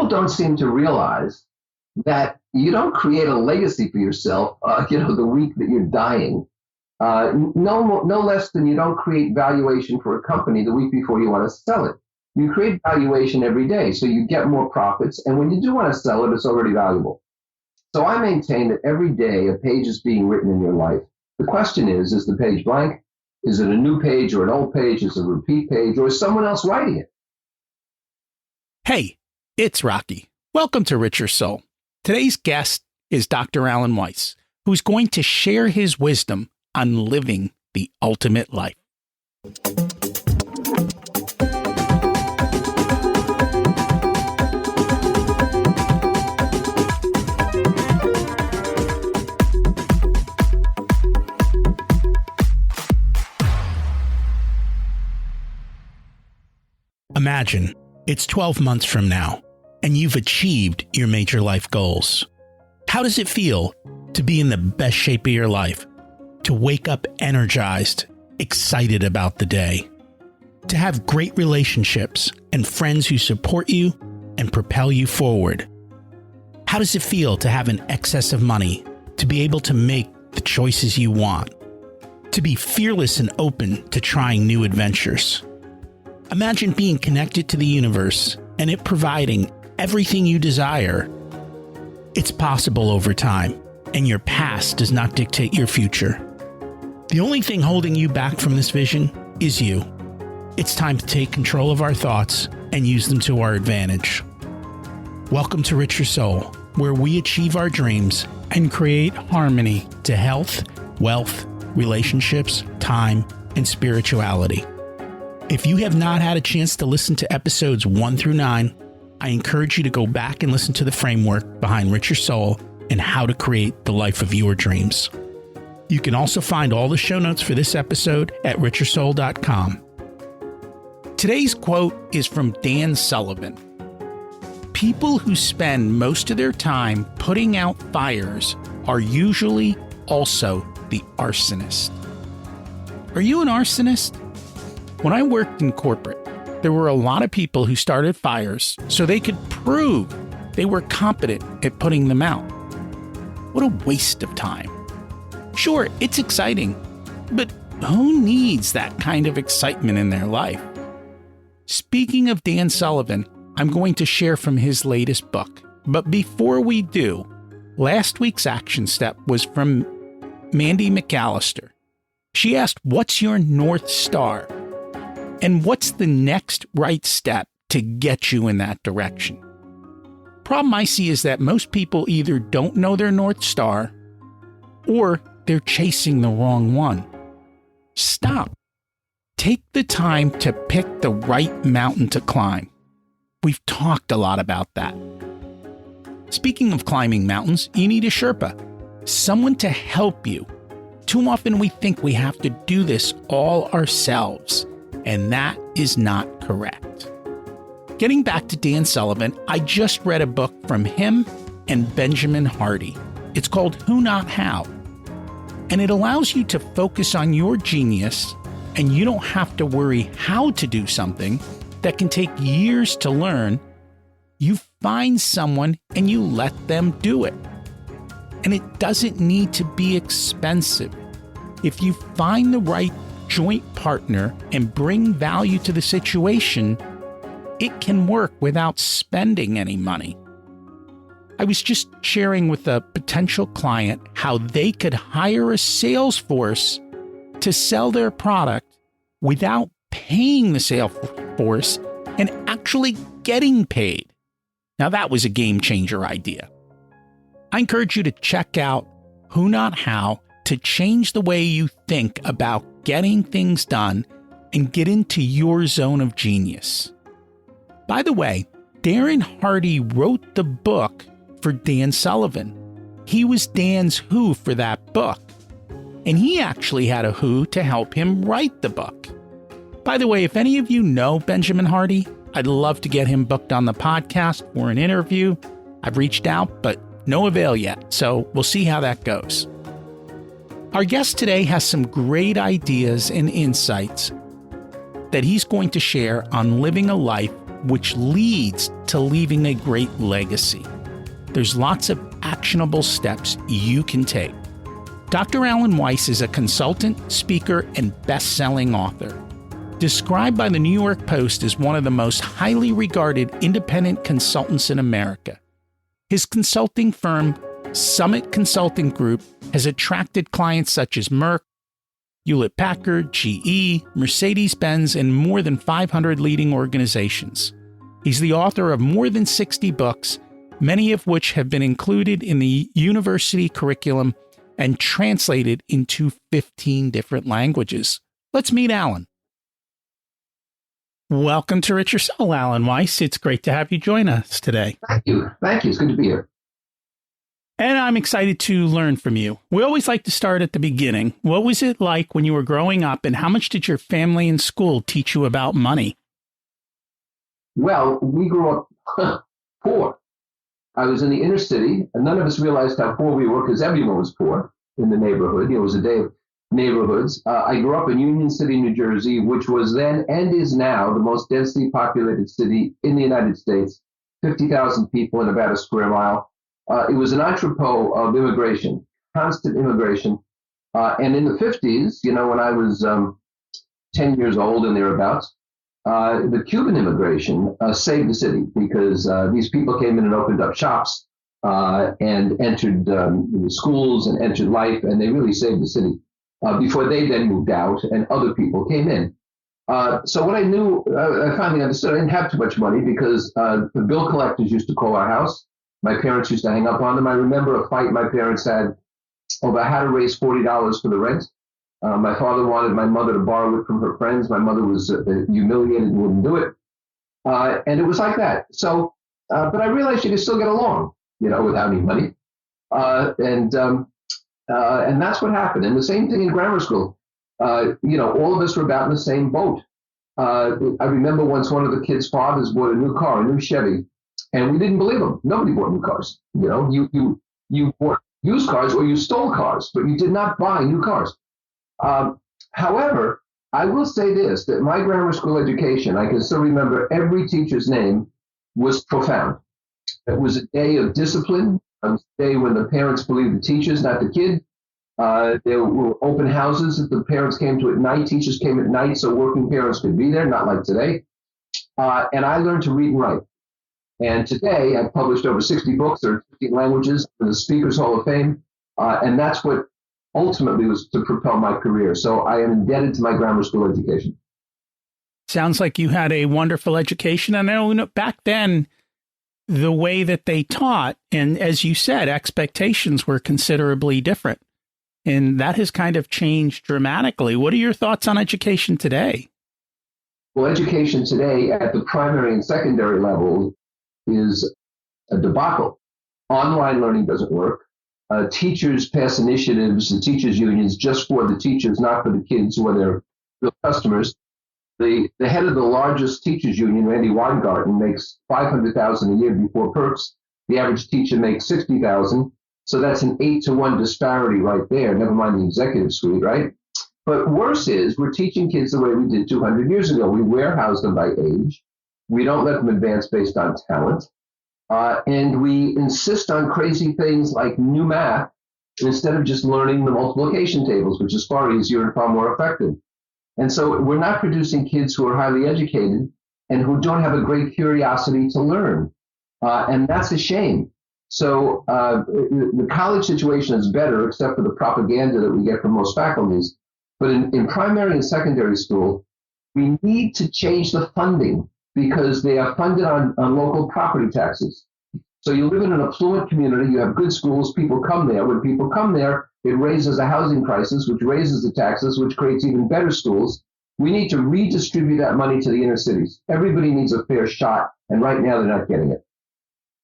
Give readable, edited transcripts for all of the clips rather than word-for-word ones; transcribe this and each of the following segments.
people don't seem to realize that you don't create a legacy for yourself, the week that you're dying. No less than you don't create valuation for a company the week before you want to sell it. You create valuation every day, so you get more profits. And when you do want to sell it, it's already valuable. So I maintain that every day a page is being written in your life. The question is the page blank? Is it a new page or an old page? Is it a repeat page, or is someone else writing it? Hey, it's Rocky. Welcome to Richer Soul. Today's guest is Dr. Alan Weiss, who's going to share his wisdom on living the ultimate life. Imagine it's 12 months from now, and you've achieved your major life goals. How does it feel to be in the best shape of your life? To wake up energized, excited about the day? To have great relationships and friends who support you and propel you forward? How does it feel to have an excess of money, to be able to make the choices you want? To be fearless and open to trying new adventures? Imagine being connected to the universe and it providing everything you desire. It's possible over time, and your past does not dictate your future. The only thing holding you back from this vision is you. It's time to take control of our thoughts and use them to our advantage. Welcome to Richer Soul, where we achieve our dreams and create harmony to health, wealth, relationships, time, and spirituality. If you have not had a chance to listen to episodes 1 through 9, I encourage you to go back and listen to the framework behind Richer Soul and how to create the life of your dreams. You can also find all the show notes for this episode at richersoul.com. Today's quote is from Dan Sullivan. People who spend most of their time putting out fires are usually also the arsonist. Are you an arsonist? When I worked in corporate, there were a lot of people who started fires so they could prove they were competent at putting them out. What a waste of time. Sure, it's exciting, but who needs that kind of excitement in their life? Speaking of Dan Sullivan, I'm going to share from his latest book. But before we do, last week's action step was from Mandy McAllister. She asked, "What's your North Star? And what's the next right step to get you in that direction?" Problem I see is that most people either don't know their North Star or they're chasing the wrong one. Stop. Take the time to pick the right mountain to climb. We've talked a lot about that. Speaking of climbing mountains, you need a Sherpa, someone to help you. Too often we think we have to do this all ourselves. And that is not correct. Getting back to Dan Sullivan, I just read a book from him and Benjamin Hardy. It's called Who Not How. And it allows you to focus on your genius, and you don't have to worry how to do something that can take years to learn. You find someone and you let them do it. And it doesn't need to be expensive. If you find the right joint partner and bring value to the situation, it can work without spending any money. I was just sharing with a potential client how they could hire a sales force to sell their product without paying the sales force and actually getting paid. Now that was a game changer idea. I encourage you to check out Who Not How to change the way you think about getting things done and get into your zone of genius. By the way, Darren Hardy wrote the book for Dan Sullivan. He was Dan's who for that book. And he actually had a who to help him write the book. By the way, if any of you know Benjamin Hardy, I'd love to get him booked on the podcast for an interview. I've reached out, but no avail yet, so we'll see how that goes. Our guest today has some great ideas and insights that he's going to share on living a life which leads to leaving a great legacy. There's lots of actionable steps you can take. Dr. Alan Weiss is a consultant, speaker, and best-selling author. Described by the New York Post as one of the most highly regarded independent consultants in America. His consulting firm, Summit Consulting Group, has attracted clients such as Merck, Hewlett-Packard, GE, Mercedes-Benz, and more than 500 leading organizations. He's the author of more than 60 books, many of which have been included in the university curriculum and translated into 15 different languages. Let's meet Alan. Welcome to Rich Your Soul, Alan Weiss. It's great to have you join us today. Thank you. Thank you. It's good to be here. And I'm excited to learn from you. We always like to start at the beginning. What was it like when you were growing up, and how much did your family and school teach you about money? Well, we grew up poor. I was in the inner city, and none of us realized how poor we were because everyone was poor in the neighborhood. It was a day of neighborhoods. I grew up in Union City, New Jersey, which was then and is now the most densely populated city in the United States, 50,000 people in about a square mile. It was an entrepot of immigration, constant immigration. And in the 50s, when I was 10 years old and thereabouts, the Cuban immigration saved the city because these people came in and opened up shops and entered schools and entered life, and they really saved the city. Before they then moved out and other people came in. So what I knew, I finally understood, I didn't have too much money because the bill collectors used to call our house. My parents used to hang up on them. I remember a fight my parents had over how to raise $40 for the rent. My father wanted my mother to borrow it from her friends. My mother was humiliated and wouldn't do it. And it was like that. So, but I realized you could still get along, without any money. And that's what happened. And the same thing in grammar school. All of us were about in the same boat. I remember once one of the kids' fathers bought a new car, a new Chevy, and we didn't believe him. Nobody bought new cars. You bought used cars or you stole cars, but you did not buy new cars. However, I will say this, that my grammar school education, I can still remember every teacher's name, was profound. It was a day of discipline. On the day when the parents believed the teachers, not the kid. There were open houses that the parents came to at night. Teachers came at night so working parents could be there, not like today. And I learned to read and write. And today I've published over 60 books in 15 languages in the Speakers Hall of Fame. And that's what ultimately was to propel my career. So I am indebted to my grammar school education. Sounds like you had a wonderful education. And I know back then, the way that they taught, and as you said, expectations were considerably different. And that has kind of changed dramatically. What are your thoughts on education today? Well, education today at the primary and secondary level is a debacle. Online learning doesn't work. Teachers pass initiatives, the teachers' unions, just for the teachers, not for the kids who are their real customers. The head of the largest teachers union, Randy Weingarten, makes $500,000 a year before perks. The average teacher makes $60,000. So that's an 8-to-1 disparity right there. Never mind the executive suite, right? But worse is we're teaching kids the way we did 200 years ago. We warehouse them by age. We don't let them advance based on talent. And we insist on crazy things like new math instead of just learning the multiplication tables, which is far easier and far more effective. And so we're not producing kids who are highly educated and who don't have a great curiosity to learn. And that's a shame. So the college situation is better, except for the propaganda that we get from most faculties. But in primary and secondary school, we need to change the funding because they are funded on local property taxes. So you live in an affluent community, you have good schools, people come there. When people come there, it raises the housing prices, which raises the taxes, which creates even better schools. We need to redistribute that money to the inner cities. Everybody needs a fair shot, and right now they're not getting it.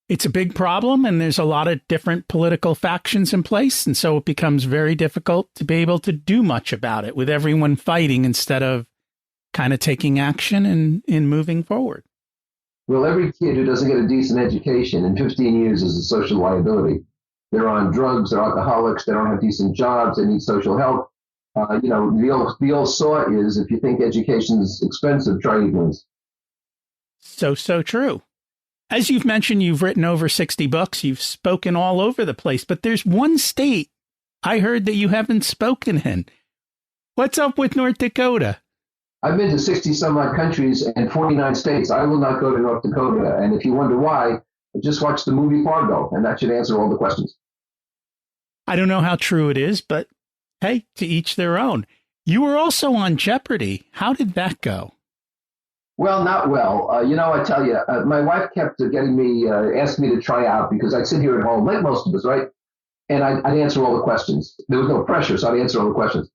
It's a big problem, and there's a lot of different political factions in place, and so it becomes very difficult to be able to do much about it with everyone fighting instead of kind of taking action and moving forward. Well, every kid who doesn't get a decent education in 15 years is a social liability. They're on drugs, they're alcoholics, they don't have decent jobs, they need social help. The old saw is, if you think education is expensive, try evenings. So true. As you've mentioned, you've written over 60 books. You've spoken all over the place, but there's one state I heard that you haven't spoken in. What's up with North Dakota? I've been to 60 some odd countries and 49 states. I will not go to North Dakota. And if you wonder why, just watch the movie Fargo, and that should answer all the questions. I don't know how true it is, but hey, to each their own. You were also on Jeopardy. How did that go? Well, not well. I tell you, my wife kept getting me, asked me to try out because I'd sit here at home, like most of us, right? And I'd answer all the questions. There was no pressure, so I'd answer all the questions.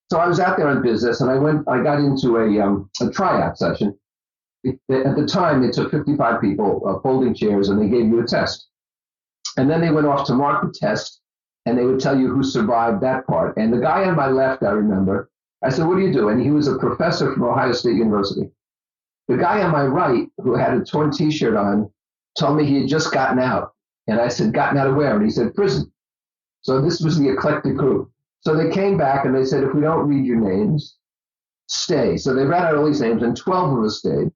So I was out there on business, and I got into a tryout session. At the time, they took 55 people, folding chairs, and they gave you a test. And then they went off to mark the test, and they would tell you who survived that part. And the guy on my left, I remember, I said, "What do you do?" And he was a professor from Ohio State University. The guy on my right, who had a torn T-shirt on, told me he had just gotten out. And I said, "Gotten out of where?" And he said, "Prison." So this was the eclectic group. So they came back and they said, "If we don't read your names, stay." So they read out all these names, and 12 of us stayed.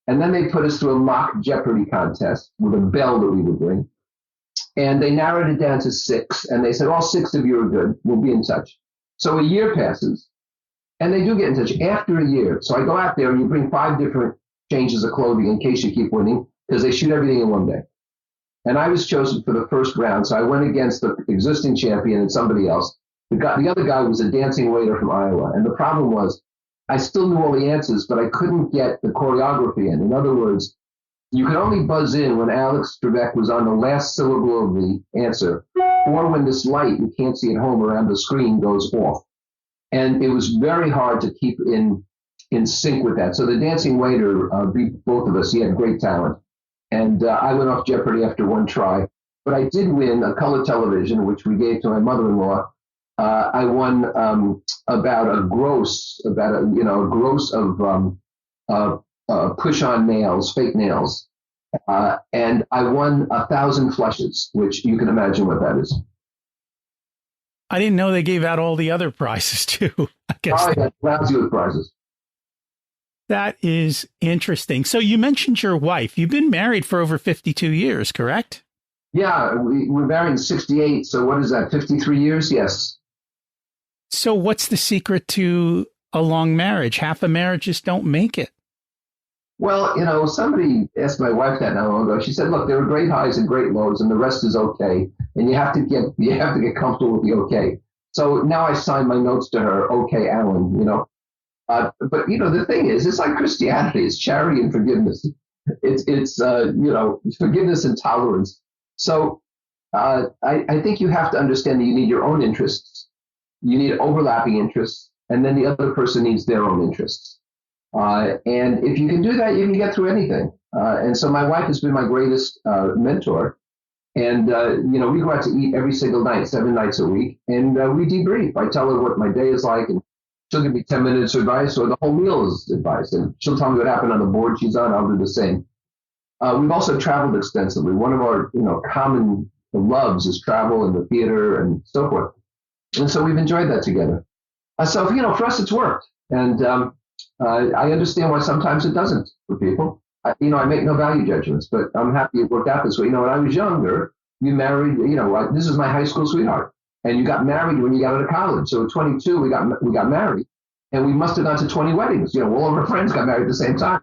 And then they put us through a mock Jeopardy contest with a bell that we would ring. And they narrowed it down to 6. And they said, "All 6 of you are good. We'll be in touch." So a year passes. And they do get in touch after a year. So I go out there and you bring 5 different changes of clothing in case you keep winning, because they shoot everything in one day. And I was chosen for the first round. So I went against the existing champion and somebody else. The other guy was a dancing waiter from Iowa. And the problem was I still knew all the answers, but I couldn't get the choreography in. In other words, you could only buzz in when Alex Trebek was on the last syllable of the answer, or when this light you can't see at home around the screen goes off. And it was very hard to keep in sync with that. So the dancing waiter beat both of us. He had great talent. And I went off Jeopardy after one try. But I did win a color television, which we gave to my mother-in-law. I won about a gross of push-on nails, fake nails. And I won 1,000 flushes, which you can imagine what that is. I didn't know they gave out all the other prizes too. I guess lousy with prizes. That is interesting. So you mentioned your wife. You've been married for over 52 years, correct? Yeah, we were married in 68. So what is that, 53 years? Yes. So what's the secret to a long marriage? Half of marriages don't make it. Well, somebody asked my wife that not long ago. She said, "Look, there are great highs and great lows, and the rest is okay. And you have to get comfortable with the okay." So now I sign my notes to her, "Okay, Alan." But the thing is, it's like Christianity. It's charity and forgiveness. It's forgiveness and tolerance. So I think you have to understand that you need your own interests, you need overlapping interests, and then the other person needs their own interests. And if you can do that, you can get through anything. And so my wife has been my greatest mentor. And, we go out to eat every single night, 7 nights a week, and we debrief. I tell her what my day is like, and she'll give me 10 minutes advice, or the whole meal is advice. And she'll tell me what happened on the board she's on. I'll do the same. We've also traveled extensively. One of our, common loves is travel and the theater and so forth. And so we've enjoyed that together. So, for us, it's worked. And I understand why sometimes it doesn't for people. I make no value judgments, but I'm happy it worked out this way. When I was younger, you married, this is my high school sweetheart. And you got married when you got out of college. So at 22, we got married. And we must have gone to 20 weddings. All of our friends got married at the same time.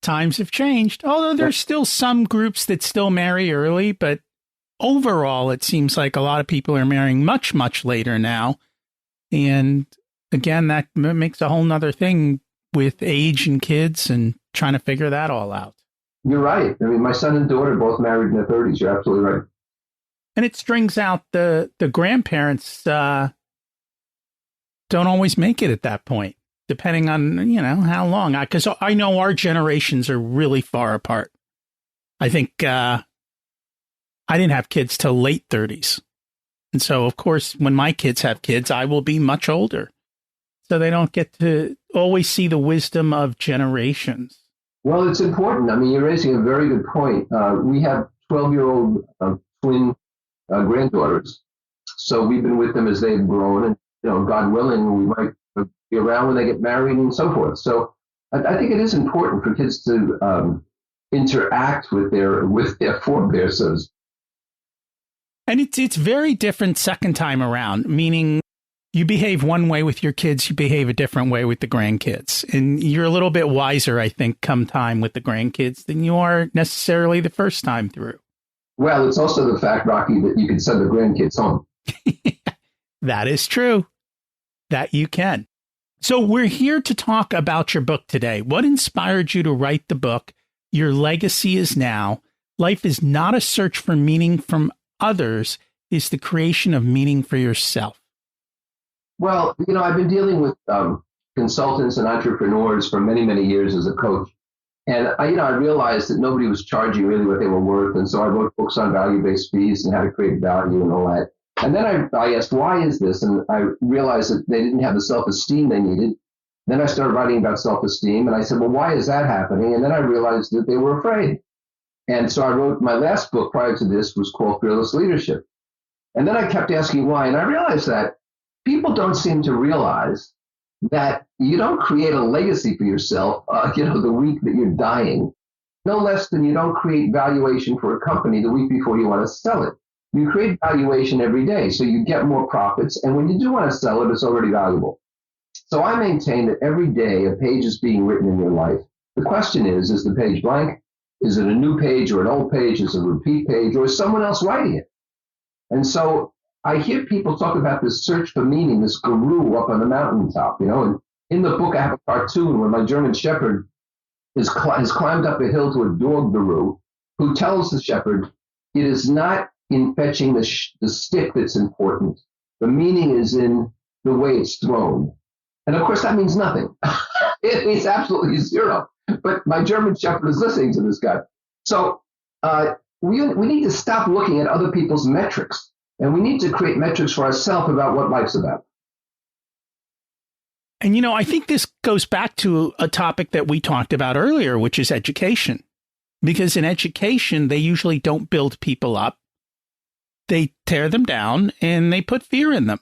Times have changed, although there's still some groups that still marry early. But overall, it seems like a lot of people are marrying much, much later now. And again, that makes a whole nother thing with age and kids and trying to figure that all out. You're right. I mean, my son and daughter both married in their 30s. You're absolutely right. And it strings out the grandparents don't always make it at that point, depending on, how long. Because I know our generations are really far apart. I think I didn't have kids till late 30s. And so, of course, when my kids have kids, I will be much older. So they don't get to always see the wisdom of generations. Well, it's important. I mean, you're raising a very good point. We have 12-year-old twin granddaughters. So we've been with them as they've grown. And, God willing, we might be around when they get married and so forth. So I think it is important for kids to interact with their forebears. And it's very different second time around, meaning you behave one way with your kids, you behave a different way with the grandkids. And you're a little bit wiser, I think, come time with the grandkids than you are necessarily the first time through. Well, it's also the fact, Rocky, that you can send the grandkids home. That is true. That you can. So we're here to talk about your book today. What inspired you to write the book? Your legacy is now. Life is not a search for meaning from others. It's the creation of meaning for yourself. Well, I've been dealing with consultants and entrepreneurs for many, many years as a coach. And I realized that nobody was charging really what they were worth. And so I wrote books on value-based fees and how to create value and all that. And then I asked, why is this? And I realized that they didn't have the self-esteem they needed. Then I started writing about self-esteem. And I said, well, why is that happening? And then I realized that they were afraid. And so I wrote my last book prior to this was called Fearless Leadership. And then I kept asking why. And I realized that people don't seem to realize that you don't create a legacy for yourself, the week that you're dying, no less than you don't create valuation for a company the week before you want to sell it. You create valuation every day, so you get more profits. And when you do want to sell it, it's already valuable. So I maintain that every day a page is being written in your life. The question is the page blank? Is it a new page or an old page? Is it a repeat page? Or is someone else writing it? And so I hear people talk about this search for meaning, this guru up on the mountaintop, and in the book I have a cartoon where my German Shepherd has climbed up a hill to a dog guru who tells the shepherd, it is not in fetching the stick that's important. The meaning is in the way it's thrown. And of course that means nothing. It means absolutely zero. But my German Shepherd is listening to this guy. So we need to stop looking at other people's metrics. And we need to create metrics for ourselves about what life's about. And, I think this goes back to a topic that we talked about earlier, which is education. Because in education, they usually don't build people up. They tear them down and they put fear in them.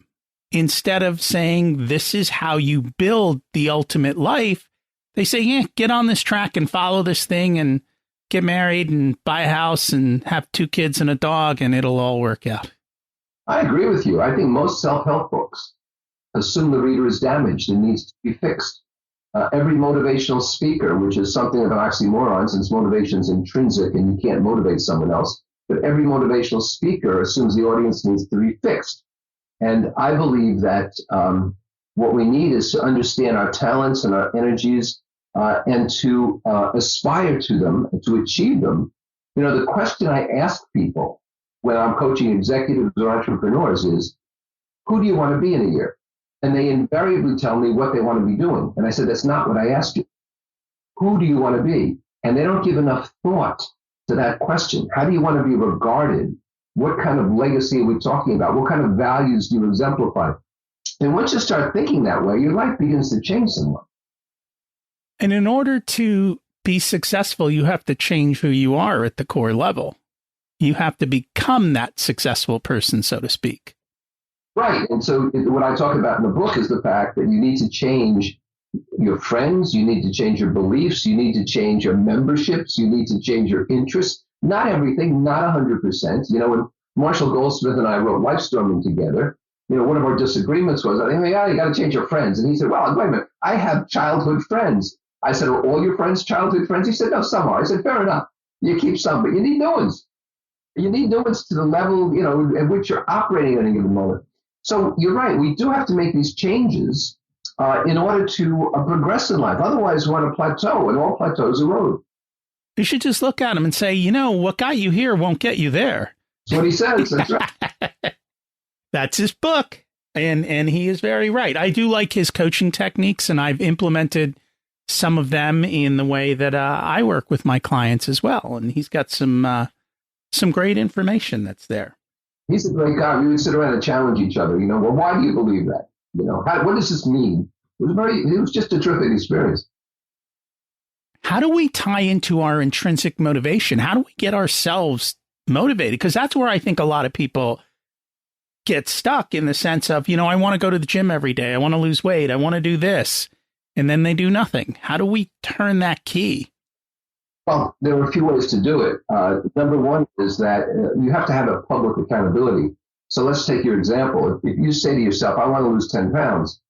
Instead of saying, this is how you build the ultimate life, they say, get on this track and follow this thing and get married and buy a house and have 2 kids and a dog and it'll all work out. I agree with you. I think most self-help books assume the reader is damaged and needs to be fixed. Every motivational speaker, which is something of an oxymoron since motivation is intrinsic and you can't motivate someone else, but every motivational speaker assumes the audience needs to be fixed. And I believe that what we need is to understand our talents and our energies and to aspire to them and to achieve them. The question I ask people when I'm coaching executives or entrepreneurs is, who do you want to be in a year? And they invariably tell me what they want to be doing. And I said, that's not what I asked you. Who do you want to be? And they don't give enough thought to that question. How do you want to be regarded? What kind of legacy are we talking about? What kind of values do you exemplify? And once you start thinking that way, your life begins to change somewhat. And in order to be successful, you have to change who you are at the core level. You have to become that successful person, so to speak. Right. And so what I talk about in the book is the fact that you need to change your friends, you need to change your beliefs, you need to change your memberships, you need to change your interests. Not everything, not 100%. When Marshall Goldsmith and I wrote Life Storming together, one of our disagreements was, you got to change your friends. And he said, well, wait a minute, I have childhood friends. I said, are all your friends childhood friends? He said, no, some are. I said, fair enough. You keep some, but you need new ones. You need new ones to the level, at which you're operating at any given moment. So you're right. We do have to make these changes in order to progress in life. Otherwise, we're on a plateau, and all plateaus erode. You should just look at him and say, what got you here won't get you there. That's what he says. That's right. That's his book. And he is very right. I do like his coaching techniques, and I've implemented some of them in the way that I work with my clients as well. And he's got some great information that's there. He's a great guy. We would sit around and challenge each other. Well, why do you believe that? What does this mean? It was just a terrific experience. How do we tie into our intrinsic motivation? How do we get ourselves motivated? Because that's where I think a lot of people get stuck, in the sense of, I want to go to the gym every day. I want to lose weight. I want to do this. and then they do nothing. How do we turn that key? Well, there are a few ways to do it. Number one is that you have to have a public accountability. So let's take your example. If you say to yourself, I want to lose 10 pounds,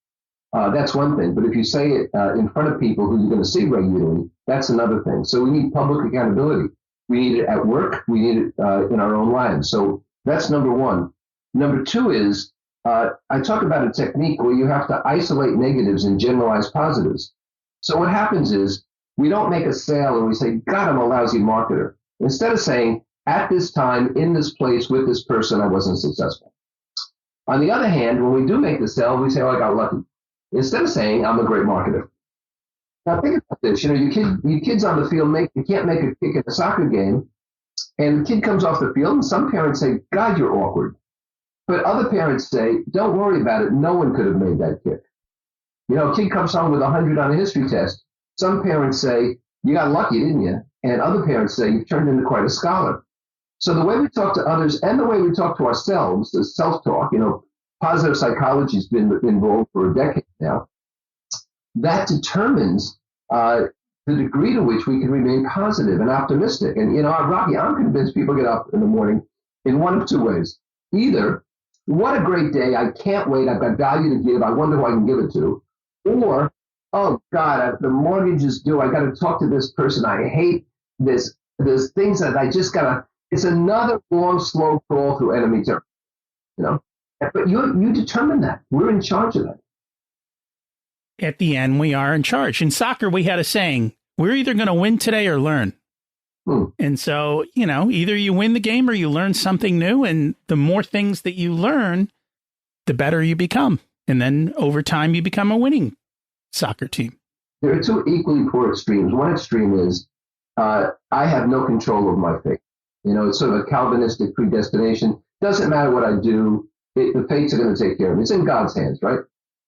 that's one thing. But if you say it in front of people who you're going to see regularly, that's another thing. So we need public accountability. We need it at work. We need it in our own lives. So that's number one. Number two is I talk about a technique where you have to isolate negatives and generalize positives. So what happens is we don't make a sale and we say, God, I'm a lousy marketer. Instead of saying, at this time, in this place, with this person, I wasn't successful. On the other hand, when we do make the sale, we say, oh, I got lucky. Instead of saying, I'm a great marketer. Now think about this. You know, your kids on the field, you can't make a kick in a soccer game, and the kid comes off the field, and some parents say, God, you're awkward. But other parents say, don't worry about it. No one could have made that kick. You know, a kid comes home with 100 on a history test. Some parents say, you got lucky, didn't you? And other parents say, you've turned into quite a scholar. So the way we talk to others and the way we talk to ourselves, the self-talk, you know, positive psychology has been involved for a decade now. That determines the degree to which we can remain positive and optimistic. And, you know, Rocky, I'm convinced people get up in the morning in one of two ways. Either, what a great day, I can't wait, I've got value to give, I wonder who I can give it to. Or, oh, God, the mortgage is due, I got to talk to this person, I hate this. There's things that I just got to, it's another long, slow crawl through enemy territory, you know. But you determine that. We're in charge of that. At the end, we are in charge. In soccer, we had a saying, we're either going to win today or learn. And so, you know, either you win the game or you learn something new. And the more things that you learn, the better you become. And then over time, you become a winning soccer team. There are two equally poor extremes. One extreme is I have no control over my fate. You know, it's sort of a Calvinistic predestination. Doesn't matter what I do. The fates are going to take care of me. It's in God's hands, right?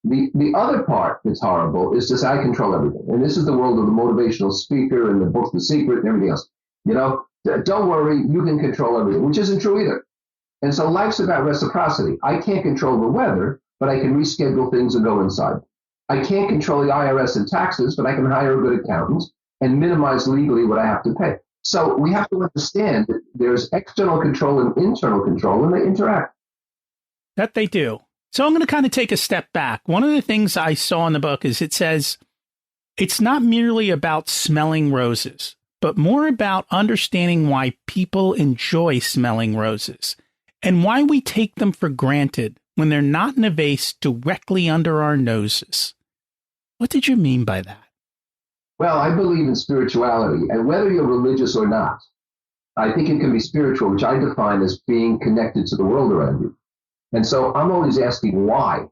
The other part that's horrible is to say, I control everything. And this is the world of the motivational speaker and the book, The Secret, and everything else. You know, don't worry, you can control everything, which isn't true either. And so life's about reciprocity. I can't control the weather, but I can reschedule things and go inside. I can't control the IRS and taxes, but I can hire a good accountant and minimize legally what I have to pay. So we have to understand that there's external control and internal control, and they interact. That they do. So I'm going to kind of take a step back. One of the things I saw in the book is it says it's not merely about smelling roses, but more about understanding why people enjoy smelling roses and why we take them for granted when they're not in a vase directly under our noses. What did you mean by that? Well, I believe in spirituality, and whether you're religious or not, I think it can be spiritual, which I define as being connected to the world around you. And so I'm always asking why.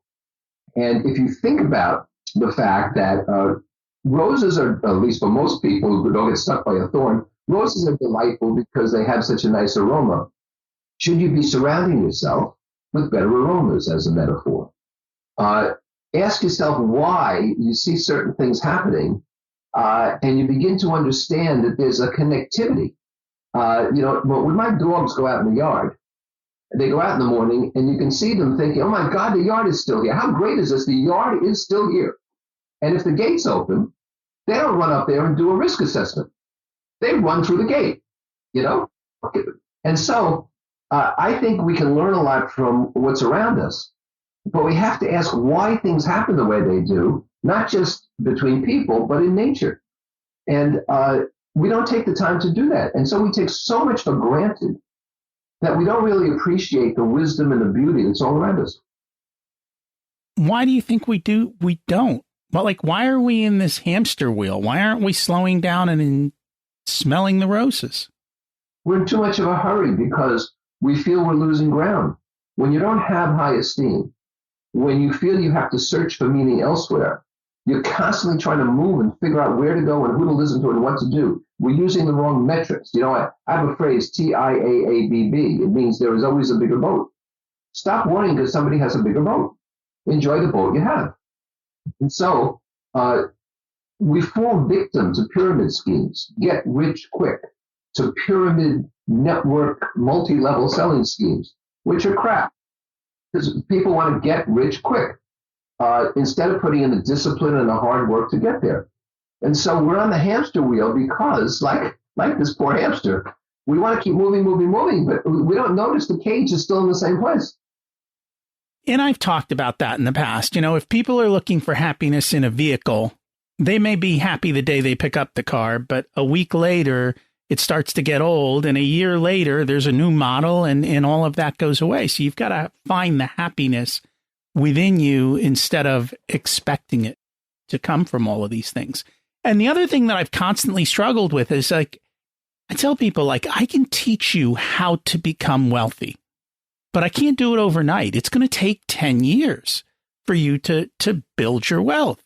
And if you think about the fact that roses are, at least for most people who don't get stuck by a thorn, roses are delightful because they have such a nice aroma. Should you be surrounding yourself with better aromas, as a metaphor? Ask yourself why you see certain things happening, and you begin to understand that there's a connectivity. You know, when my dogs go out in the yard, they go out in the morning, and you can see them thinking, oh, my God, the yard is still here. How great is this? The yard is still here. And if the gate's open, they don't run up there and do a risk assessment. They run through the gate, you know? And so I think we can learn a lot from what's around us, but we have to ask why things happen the way they do, not just between people, but in nature. And we don't take the time to do that. And so we take so much for granted that we don't really appreciate the wisdom and the beauty that's all around us. Why do you think we do? We don't. Well, like, why are we in this hamster wheel? Why aren't we slowing down and smelling the roses? We're in too much of a hurry because we feel we're losing ground. When you don't have high esteem, when you feel you have to search for meaning elsewhere, you're constantly trying to move and figure out where to go and who to listen to and what to do. We're using the wrong metrics. You know, I have a phrase, TIAABB. It means there is always a bigger boat. Stop worrying because somebody has a bigger boat. Enjoy the boat you have. And so we fall victim to pyramid schemes, get rich quick, to pyramid network multi-level selling schemes, which are crap because people want to get rich quick. instead of putting in the discipline and the hard work to get there. And so we're on the hamster wheel because, like this poor hamster, we want to keep moving, but we don't notice the cage is still in the same place. And I've talked about that in the past. You know, if people are looking for happiness in a vehicle, they may be happy the day they pick up the car, but a week later, it starts to get old. And a year later, there's a new model and all of that goes away. So you've got to find the happiness within you instead of expecting it to come from all of these things. And the other thing that I've constantly struggled with is I tell people, I can teach you how to become wealthy, but I can't do it overnight. It's going to take 10 years for you to build your wealth.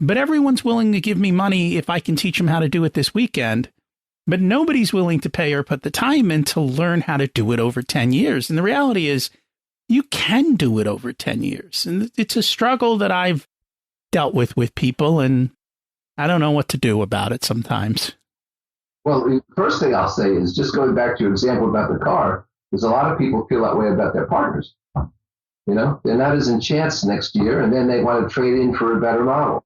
But everyone's willing to give me money if I can teach them how to do it this weekend. But nobody's willing to pay or put the time in to learn how to do it over 10 years. And the reality is you can do it over 10 years. And it's a struggle that I've dealt with people, and I don't know what to do about it sometimes. Well, the first thing I'll say is, just going back to your example about the car, there's a lot of people feel that way about their partners. You know, they're not as enchanted next year, and then they want to trade in for a better model.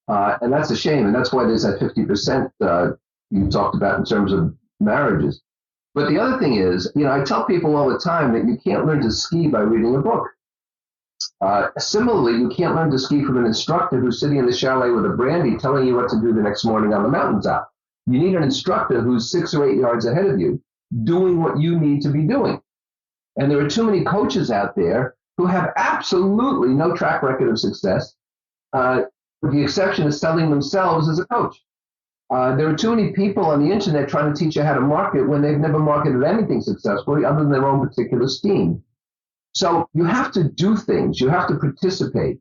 And that's a shame. And that's why there's that 50% you talked about in terms of marriages. But the other thing is, you know, I tell people all the time that you can't learn to ski by reading a book. Similarly, you can't learn to ski from an instructor who's sitting in the chalet with a brandy telling you what to do the next morning on the mountaintop. You need an instructor who's 6 or 8 yards ahead of you doing what you need to be doing. And there are too many coaches out there who have absolutely no track record of success, with the exception of selling themselves as a coach. There are too many people on the internet trying to teach you how to market when they've never marketed anything successfully other than their own particular scheme. So you have to do things. You have to participate.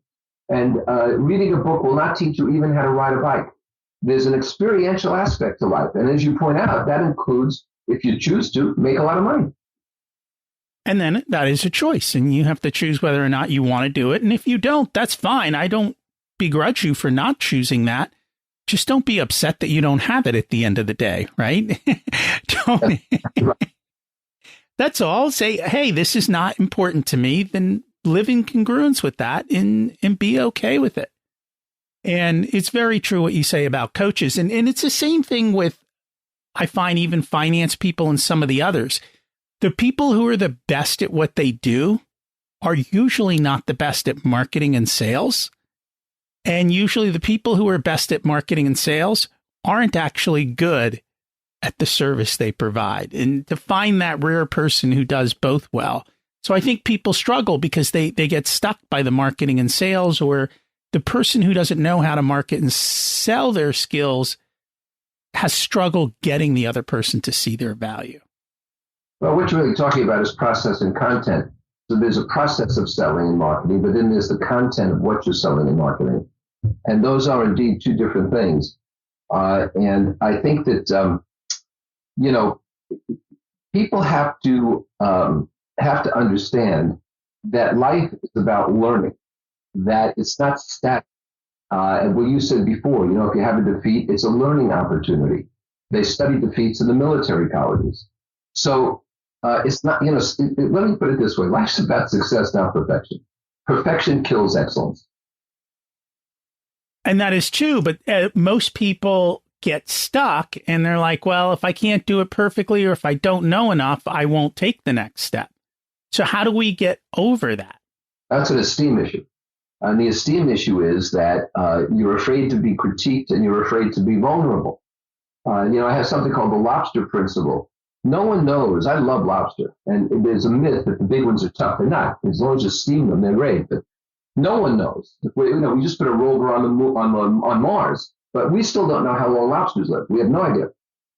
And reading a book will not teach you even how to ride a bike. There's an experiential aspect to life. And as you point out, that includes, if you choose to, make a lot of money. And then that is a choice. And you have to choose whether or not you want to do it. And if you don't, that's fine. I don't begrudge you for not choosing that. Just don't be upset that you don't have it at the end of the day, right? That's all. Say, hey, this is not important to me. Then live in congruence with that and be okay with it. And it's very true what you say about coaches. And it's the same thing with, I find, even finance people and some of the others. The people who are the best at what they do are usually not the best at marketing and sales. And usually the people who are best at marketing and sales aren't actually good at the service they provide. And to find that rare person who does both well. So I think people struggle because they get stuck by the marketing and sales, or the person who doesn't know how to market and sell their skills has struggled getting the other person to see their value. Well, what you're really talking about is process and content. So there's a process of selling and marketing, but then there's the content of what you're selling and marketing. And those are indeed two different things. And I think that, you know, people have to understand that life is about learning, that it's not static. And what you said before, you know, if you have a defeat, it's a learning opportunity. They study defeats in the military colleges. So it's not, you know, let me put it this way. Life's about success, not perfection. Perfection kills excellence. And that is true. But most people get stuck and they're like, well, if I can't do it perfectly, or if I don't know enough, I won't take the next step. So how do we get over that? That's an esteem issue. And the esteem issue is that you're afraid to be critiqued and you're afraid to be vulnerable. You know, I have something called the lobster principle. No one knows. I love lobster. And there's a myth that the big ones are tough. They're not. As long as you steam them, they're great. But no one knows. You know, we just put a rover on the moon, on Mars, but we still don't know how long lobsters live. We have no idea.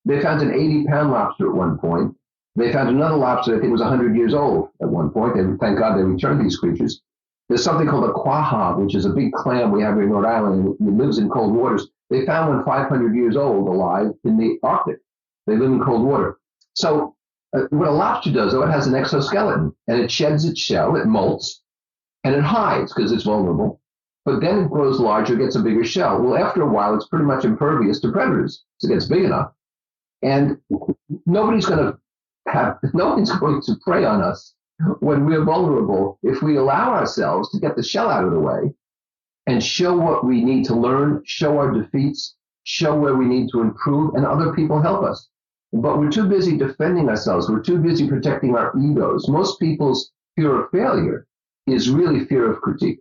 They found an 80-pound lobster at one point. They found another lobster, I think it was 100 years old at one point. And thank God they returned these creatures. There's something called a quahav, which is a big clam we have in Rhode Island. It lives in cold waters. They found one 500 years old alive in the Arctic. They live in cold water. So what a lobster does, though, it has an exoskeleton, and it sheds its shell, it molts, and it hides because it's vulnerable. But then it grows larger, gets a bigger shell. Well, after a while, it's pretty much impervious to predators. So it gets big enough. And nobody's going to prey on us when we're vulnerable if we allow ourselves to get the shell out of the way and show what we need to learn, show our defeats, show where we need to improve, and other people help us. But we're too busy defending ourselves. We're too busy protecting our egos. Most people's fear of failure is really fear of critique.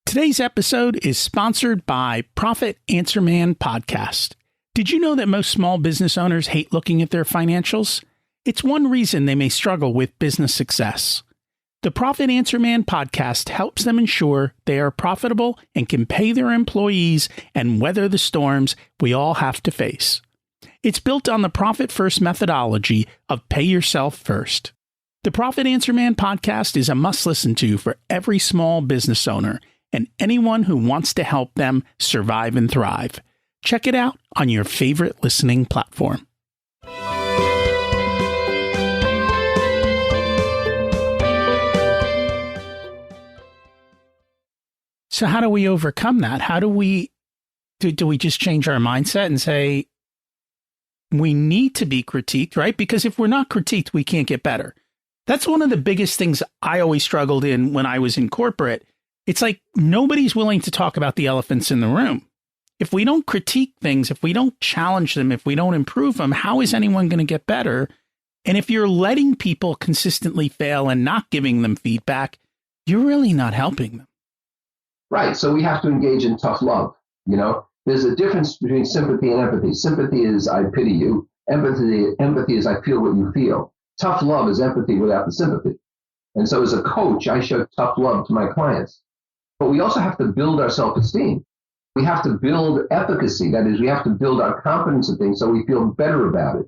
Today's episode is sponsored by Profit Answer Man Podcast. Did you know that most small business owners hate looking at their financials? It's one reason they may struggle with business success. The Profit Answer Man podcast helps them ensure they are profitable and can pay their employees and weather the storms we all have to face. It's built on the Profit First methodology of pay yourself first. The Profit Answer Man podcast is a must listen to for every small business owner and anyone who wants to help them survive and thrive. Check it out on your favorite listening platform. So how do we overcome that? How do we just change our mindset and say we need to be critiqued, right? Because if we're not critiqued, we can't get better. That's one of the biggest things I always struggled in when I was in corporate. It's like nobody's willing to talk about the elephants in the room. If we don't critique things, if we don't challenge them, if we don't improve them, how is anyone going to get better? And if you're letting people consistently fail and not giving them feedback, you're really not helping them. Right. So we have to engage in tough love. There's a difference between sympathy and empathy. Sympathy is I pity you. Empathy is I feel what you feel. Tough love is empathy without the sympathy. And so as a coach, I show tough love to my clients. But we also have to build our self-esteem. We have to build efficacy. That is, we have to build our confidence in things so we feel better about it.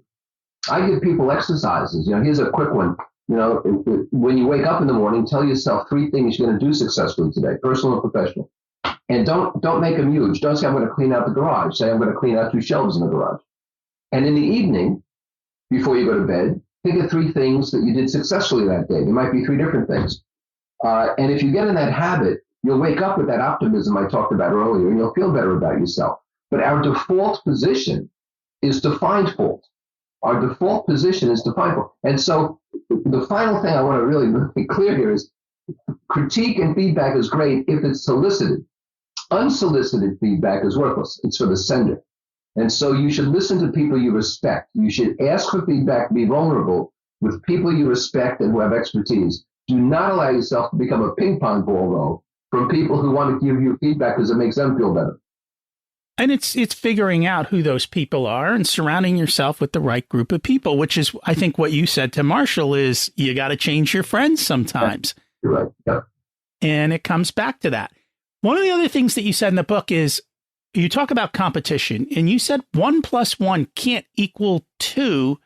I give people exercises. Here's a quick one. When you wake up in the morning, tell yourself 3 things you're going to do successfully today, personal and professional. And don't make them huge. Don't say, I'm going to clean out the garage. Say, I'm going to clean out 2 shelves in the garage. And in the evening, before you go to bed, think of 3 things that you did successfully that day. There might be 3 different things. And if you get in that habit, you'll wake up with that optimism I talked about earlier, and you'll feel better about yourself. But our default position is to find fault. Our default position is to find fault. And so the final thing I want to really make clear here is critique and feedback is great if it's solicited. Unsolicited feedback is worthless. It's for the sender. And so you should listen to people you respect. You should ask for feedback, be vulnerable with people you respect and who have expertise. Do not allow yourself to become a ping pong ball, though, from people who want to give you feedback because it makes them feel better. And it's figuring out who those people are and surrounding yourself with the right group of people, which is, I think, what you said to Marshall is you got to change your friends sometimes. You're right. Yeah. And it comes back to that. One of the other things that you said in the book is you talk about competition, and you said 1 + 1 can't equal 2,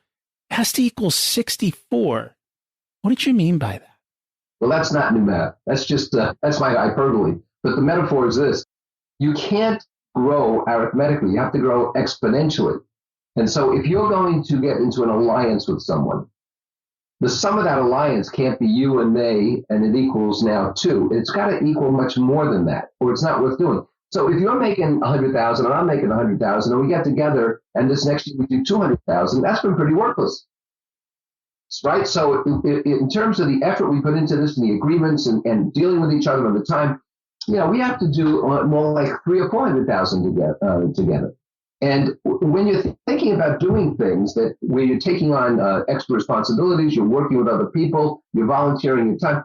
it has to equal 64. What did you mean by that? Well, that's not new math. That's just, that's my hyperbole. But the metaphor is this. You can't grow arithmetically. You have to grow exponentially. And so if you're going to get into an alliance with someone, the sum of that alliance can't be you and they, and it equals now 2. It's got to equal much more than that, or it's not worth doing. So if you're making 100,000 and I'm making 100,000, and we get together and this next year we do 200,000, that's been pretty worthless. Right? So in terms of the effort we put into this and the agreements and dealing with each other all the time, we have to do more like 300,000 or 400,000 together. And when you're thinking about doing things where you're taking on extra responsibilities, you're working with other people, you're volunteering your time,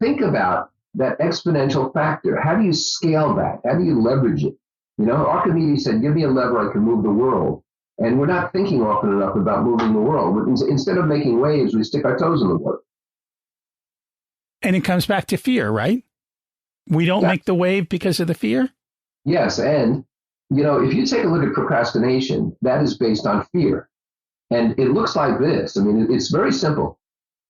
think about that exponential factor. How do you scale that? How do you leverage it? Archimedes said, give me a lever, I can move the world. And we're not thinking often enough about moving the world. Instead of making waves, we stick our toes in the water. And it comes back to fear, right? We don't make the wave because of the fear? Yes. And, if you take a look at procrastination, that is based on fear. And it looks like this. I mean, it's very simple.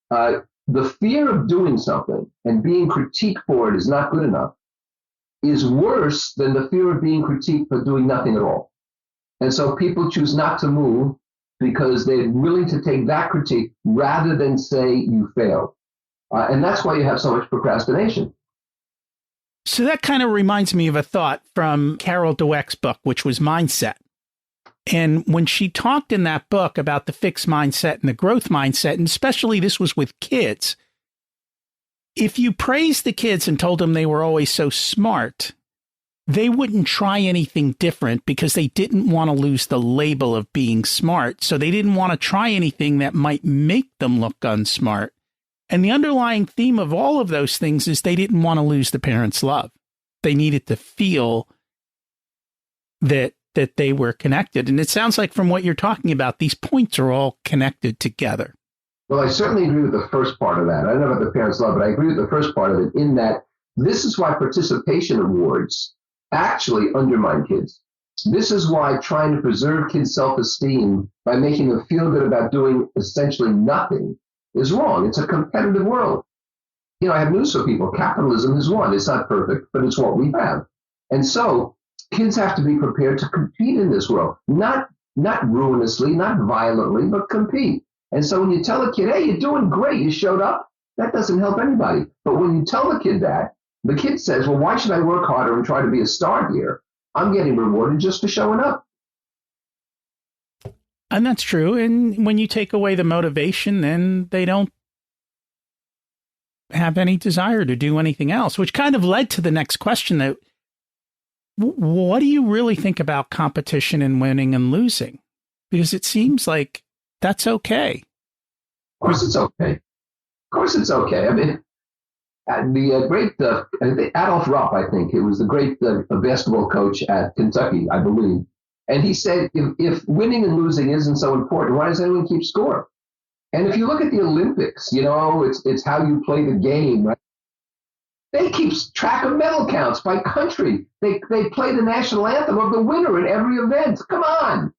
The fear of doing something and being critiqued for it is not good enough is worse than the fear of being critiqued for doing nothing at all. And so people choose not to move because they're willing to take that critique rather than say you failed. And that's why you have so much procrastination. So that kind of reminds me of a thought from Carol Dweck's book, which was Mindset. And when she talked in that book about the fixed mindset and the growth mindset, and especially this was with kids, if you praised the kids and told them they were always so smart, they wouldn't try anything different because they didn't want to lose the label of being smart. So they didn't want to try anything that might make them look unsmart. And the underlying theme of all of those things is they didn't want to lose the parents' love. They needed to feel that they were connected. And it sounds like from what you're talking about, these points are all connected together. Well, I certainly agree with the first part of that. I don't know about the parents' love, but I agree with the first part of it in that this is why participation awards actually undermine kids. This is why trying to preserve kids' self-esteem by making them feel good about doing essentially nothing is wrong. It's a competitive world. You know, I have news for people. Capitalism is one. It's not perfect, but it's what we have. And so kids have to be prepared to compete in this world, not ruinously, not violently, but compete. And so when you tell a kid, hey, you're doing great, you showed up, that doesn't help anybody. But when you tell the kid that, the kid says, well, why should I work harder and try to be a star here? I'm getting rewarded just for showing up. And that's true. And when you take away the motivation, then they don't have any desire to do anything else, which kind of led to the next question that, what do you really think about competition and winning and losing? Because it seems like that's okay. Of course it's okay. Of course it's okay. I mean, the great Adolph Rupp, I think, it was the great basketball coach at Kentucky, I believe. And he said, if winning and losing isn't so important, why does anyone keep score? And if you look at the Olympics, you know, it's how you play the game, right? They keep track of medal counts by country. They play the national anthem of the winner in every event. Come on.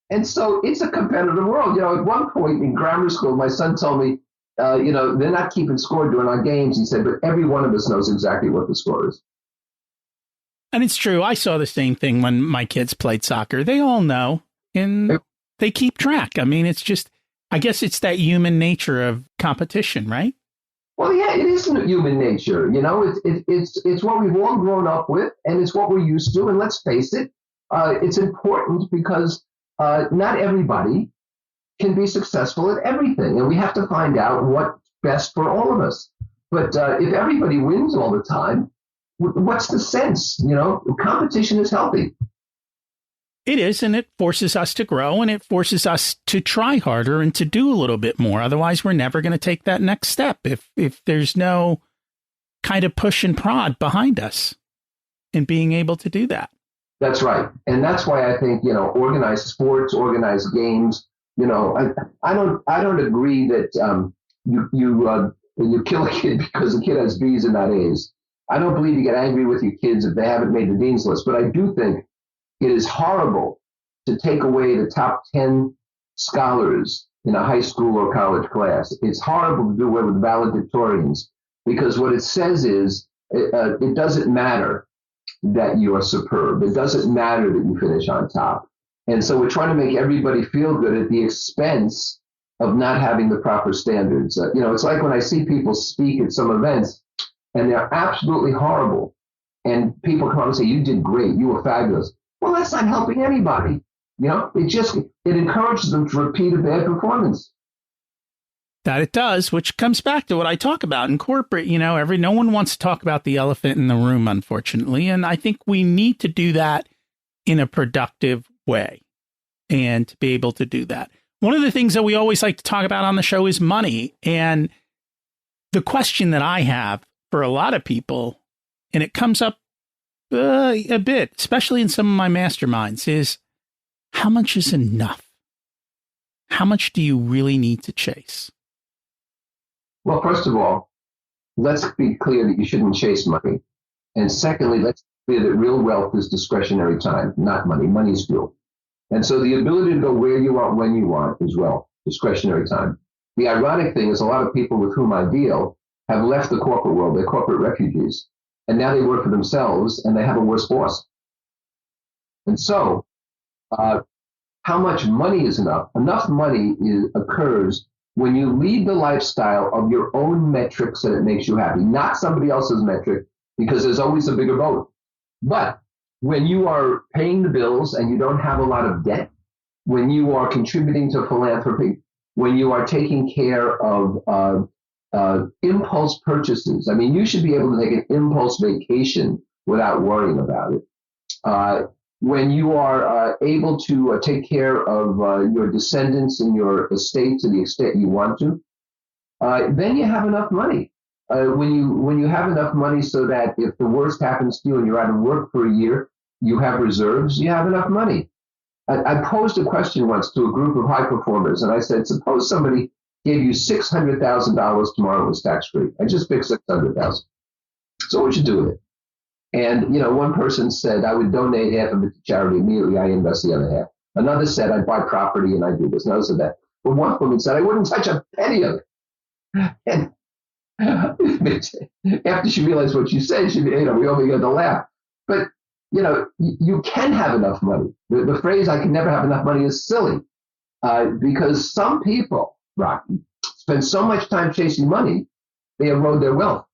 And so it's a competitive world. You know, at one point in grammar school, my son told me, you know, they're not keeping score during our games. He said, but every one of us knows exactly what the score is. And it's true. I saw the same thing when my kids played soccer. They all know, and they keep track. I mean, it's just, I guess it's that human nature of competition, right? Well, yeah, it is human nature. You know, it's what we've all grown up with, and it's what we're used to. And let's face it, it's important because not everybody can be successful at everything, and we have to find out what's best for all of us. But if everybody wins all the time, what's the sense? You know, competition is healthy. It is, and it forces us to grow, and it forces us to try harder and to do a little bit more. Otherwise, we're never going to take that next step if there's no kind of push and prod behind us in being able to do that. That's right. And that's why I think, you know, organized sports, organized games, you know, I don't agree that you kill a kid because the kid has B's and not A's. I don't believe you get angry with your kids if they haven't made the dean's list, but I do think it is horrible to take away the top 10 scholars in a high school or college class. It's horrible to do away with valedictorians because what it says is it doesn't matter that you are superb. It doesn't matter that you finish on top. And so we're trying to make everybody feel good at the expense of not having the proper standards. You know, it's like when I see people speak at some events and they're absolutely horrible. And people come up and say, you did great. You were fabulous. Well, that's not helping anybody. You know, it encourages them to repeat a bad performance. That it does, which comes back to what I talk about in corporate. You know, no one wants to talk about the elephant in the room, unfortunately. And I think we need to do that in a productive way and to be able to do that. One of the things that we always like to talk about on the show is money. And the question that I have for a lot of people, and it comes up a bit, especially in some of my masterminds, is how much is enough? How much do you really need to chase? Well, first of all, let's be clear that you shouldn't chase money. And secondly, let's be clear that real wealth is discretionary time, not money. Money is fuel. And so the ability to go where you want, when you want is wealth, discretionary time. The ironic thing is a lot of people with whom I deal have left the corporate world. They're corporate refugees. And now they work for themselves and they have a worse boss. And so how much money is enough? Enough money occurs when you lead the lifestyle of your own metrics that it makes you happy, not somebody else's metric, because there's always a bigger boat. But when you are paying the bills and you don't have a lot of debt when you are contributing to philanthropy, when you are taking care of impulse purchases. I mean, you should be able to take an impulse vacation without worrying about it. When you are able to take care of your descendants and your estate to the extent you want to, then you have enough money. When you have enough money so that if the worst happens to you and you're out of work for a year, you have reserves, you have enough money. I posed a question once to a group of high performers, and I said, suppose somebody gave you $600,000 tomorrow was tax-free. I just picked $600,000. So what would you do with it? And, one person said, I would donate half of it to charity immediately. I invest the other half. Another said, I'd buy property and I do this. Another said that. But one woman said, I wouldn't touch a penny of it. And after she realized what she said, we only got to laugh. But, you can have enough money. The phrase, I can never have enough money, is silly. Because some people, Rocky, spend so much time chasing money, they erode their wealth.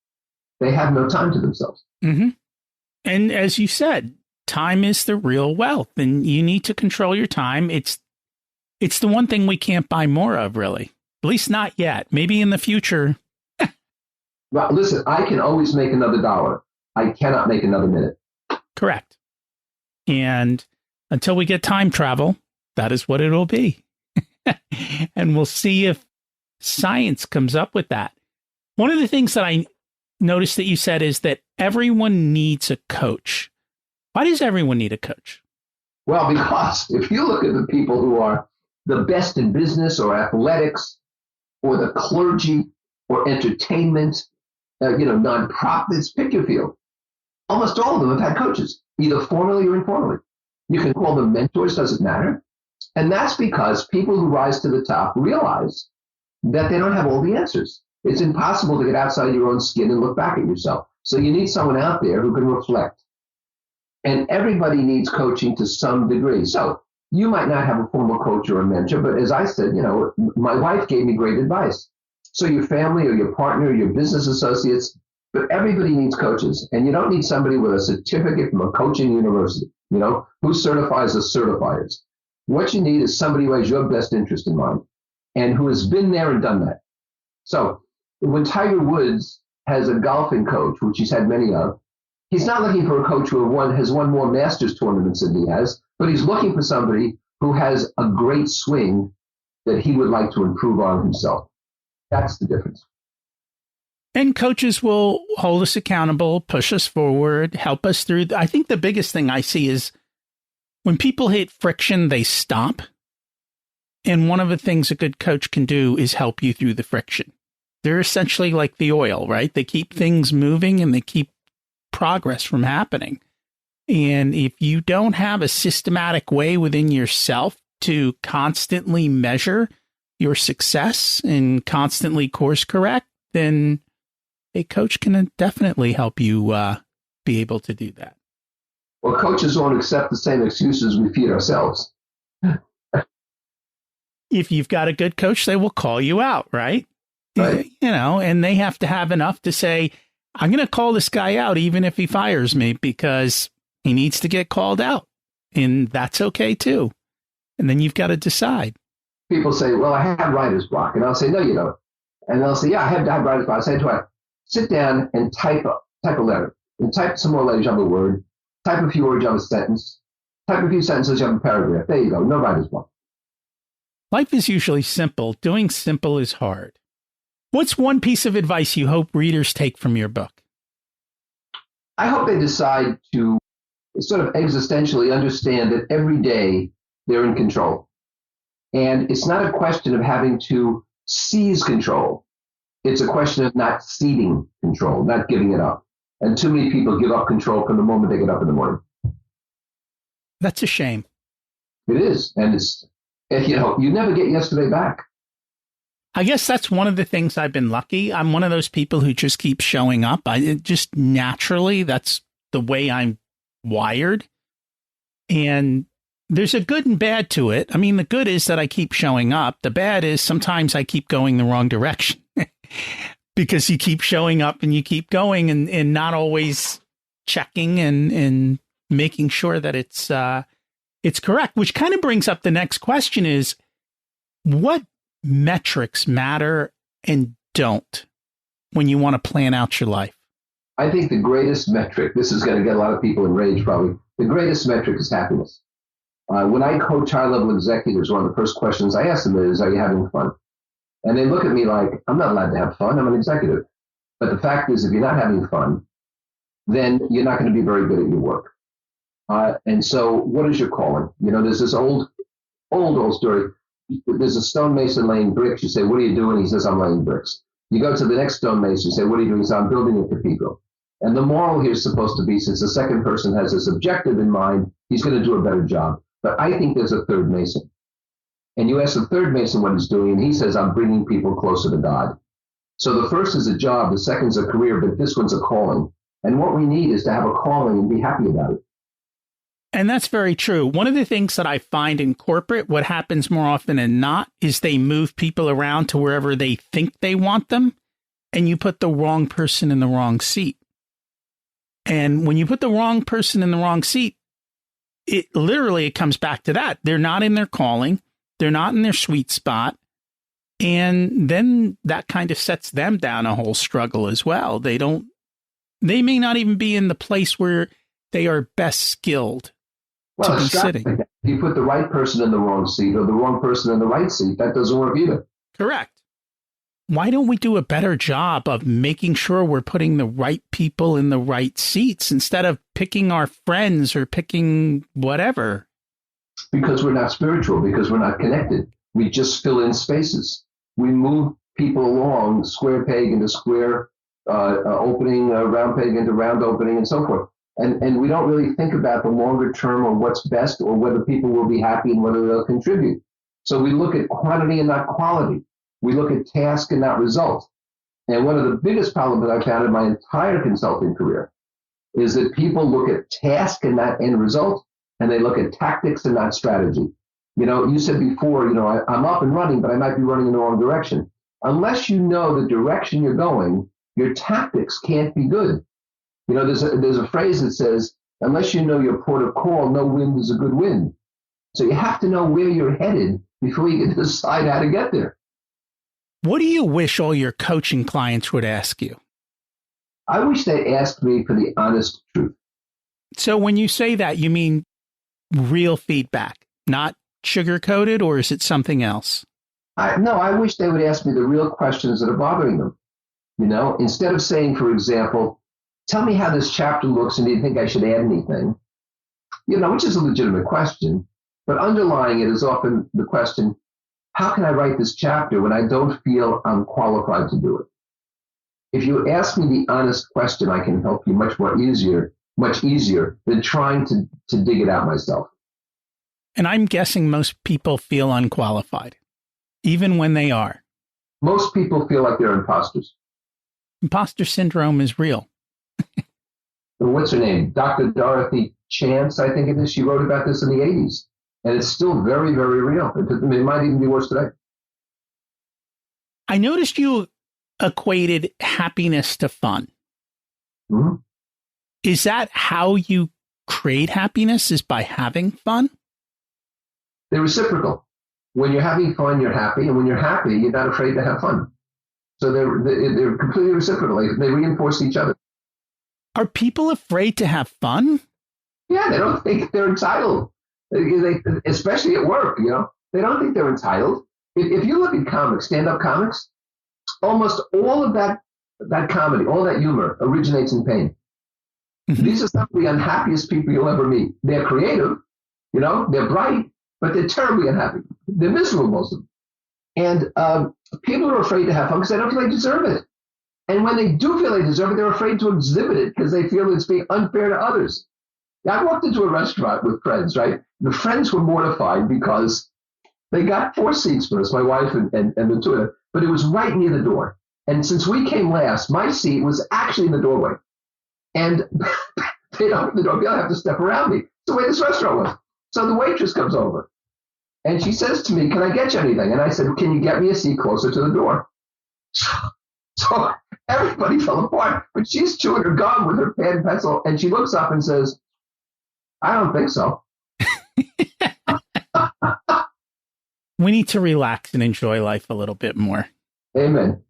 They have no time to themselves. Mm-hmm. And as you said, time is the real wealth, and you need to control your time. It's the one thing we can't buy more of, really. At least not yet. Maybe in the future. Well, listen, I can always make another dollar. I cannot make another minute. Correct. And until we get time travel, that is what it'll be. And we'll see if science comes up with that. One of the things that I noticed that you said is that everyone needs a coach. Why does everyone need a coach? Well, because if you look at the people who are the best in business or athletics or the clergy or entertainment, nonprofits, pick your field. Almost all of them have had coaches, either formally or informally. You can call them mentors, doesn't matter. And that's because people who rise to the top realize that they don't have all the answers. It's impossible to get outside your own skin and look back at yourself. So you need someone out there who can reflect. And everybody needs coaching to some degree. So you might not have a formal coach or a mentor, but as I said, my wife gave me great advice. So your family or your partner, or your business associates, but everybody needs coaches. And you don't need somebody with a certificate from a coaching university, who certifies the certifiers. What you need is somebody who has your best interest in mind and who has been there and done that. So when Tiger Woods has a golfing coach, which he's had many of, he's not looking for a coach who has won more Masters tournaments than he has, but he's looking for somebody who has a great swing that he would like to improve on himself. That's the difference. And coaches will hold us accountable, push us forward, help us through. I think the biggest thing I see is when people hit friction, they stop. And one of the things a good coach can do is help you through the friction. They're essentially like the oil, right? They keep things moving and they keep progress from happening. And if you don't have a systematic way within yourself to constantly measure your success and constantly course correct, then a coach can definitely help you be able to do that. Well, coaches won't accept the same excuses we feed ourselves. If you've got a good coach, they will call you out, right? Right. And they have to have enough to say, I'm going to call this guy out even if he fires me because he needs to get called out. And that's okay, too. And then you've got to decide. People say, well, I have writer's block. And I'll say, no, you don't. And they'll say, yeah, I have writer's block. I say to her, sit down and type a letter. And type some more letters, you have a word. Type a few words, you have a sentence. Type a few sentences, you have a paragraph. There you go. No writer's block. Life is usually simple. Doing simple is hard. What's one piece of advice you hope readers take from your book? I hope they decide to sort of existentially understand that every day they're in control. And it's not a question of having to seize control. It's a question of not ceding control, not giving it up. And too many people give up control from the moment they get up in the morning. That's a shame. It is. And it's, you never get yesterday back. I guess that's one of the things I've been lucky. I'm one of those people who just keep showing up. Just naturally, that's the way I'm wired. And there's a good and bad to it. I mean, the good is that I keep showing up. The bad is sometimes I keep going the wrong direction because you keep showing up and you keep going and not always checking and making sure that it's It's correct, which kind of brings up the next question is, what metrics matter and don't when you want to plan out your life? I think the greatest metric, this is going to get a lot of people enraged probably, the greatest metric is happiness. When I coach high-level executives, one of the first questions I ask them is, are you having fun? And they look at me like, I'm not allowed to have fun, I'm an executive. But the fact is, if you're not having fun, then you're not going to be very good at your work. And so what is your calling? You know, there's this old story. There's a stonemason laying bricks. You say, what are you doing? He says, I'm laying bricks. You go to the next stonemason, you say, what are you doing? He says, I'm building a cathedral. And the moral here is supposed to be, since the second person has this objective in mind, he's going to do a better job. But I think there's a third mason. And you ask the third mason what he's doing, and he says, I'm bringing people closer to God. So the first is a job, the second's a career, but this one's a calling. And what we need is to have a calling and be happy about it. And that's very true. One of the things that I find in corporate, what happens more often than not, is they move people around to wherever they think they want them, and you put the wrong person in the wrong seat. And when you put the wrong person in the wrong seat, it comes back to that. They're not in their calling. They're not in their sweet spot. And then that kind of sets them down a whole struggle as well. They may not even be in the place where they are best skilled to be sitting. If you put the right person in the wrong seat or the wrong person in the right seat, that doesn't work either. Correct. Why don't we do a better job of making sure we're putting the right people in the right seats instead of picking our friends or picking whatever? Because we're not spiritual, because we're not connected. We just fill in spaces. We move people along, square peg into square opening, round peg into round opening, and so forth. And we don't really think about the longer term or what's best or whether people will be happy and whether they'll contribute. So we look at quantity and not quality. We look at task and not result. And one of the biggest problems that I've found in my entire consulting career is that people look at task and not end result, and they look at tactics and not strategy. You know, you said before, I'm up and running, but I might be running in the wrong direction. Unless you know the direction you're going, your tactics can't be good. You know, there's a phrase that says, unless you know your port of call, no wind is a good wind. So you have to know where you're headed before you can decide how to get there. What do you wish all your coaching clients would ask you? I wish they asked me for the honest truth. So when you say that, you mean real feedback, not sugar-coated, or is it something else? I wish they would ask me the real questions that are bothering them. You know, instead of saying, for example, tell me how this chapter looks and do you think I should add anything? You know, which is a legitimate question, but underlying it is often the question, how can I write this chapter when I don't feel I'm qualified to do it? If you ask me the honest question, I can help you much easier than trying to dig it out myself. And I'm guessing most people feel unqualified, even when they are. Most people feel like they're imposters. Imposter syndrome is real. What's her name? Dr. Dorothy Chance, I think it is. She wrote about this in the 80s. And it's still very, very real. It might even be worse today. I noticed you equated happiness to fun. Mm-hmm. Is that how you create happiness, is by having fun? They're reciprocal. When you're having fun, you're happy. And when you're happy, you're not afraid to have fun. So they're completely reciprocal. They reinforce each other. Are people afraid to have fun? Yeah, they don't think they're entitled. Especially at work, you know, they don't think they're entitled. If you look at comics, stand-up comics, almost all of that comedy, all that humor originates in pain. Mm-hmm. These are some of the unhappiest people you'll ever meet. They're creative, you know, they're bright, but they're terribly unhappy. They're miserable, most of them. And people are afraid to have fun because they don't feel they deserve it. And when they do feel they deserve it, they're afraid to exhibit it because they feel it's being unfair to others. I walked into a restaurant with friends, right? The friends were mortified because they got 4 seats for us, my wife and the two of them, but it was right near the door. And since we came last, my seat was actually in the doorway. And they don't open the door, they'll have to step around me. It's the way this restaurant was. So the waitress comes over and she says to me, can I get you anything? And I said, can you get me a seat closer to the door? So everybody fell apart, but she's chewing her gum with her pen and pencil, and she looks up and says, I don't think so. We need to relax and enjoy life a little bit more. Amen.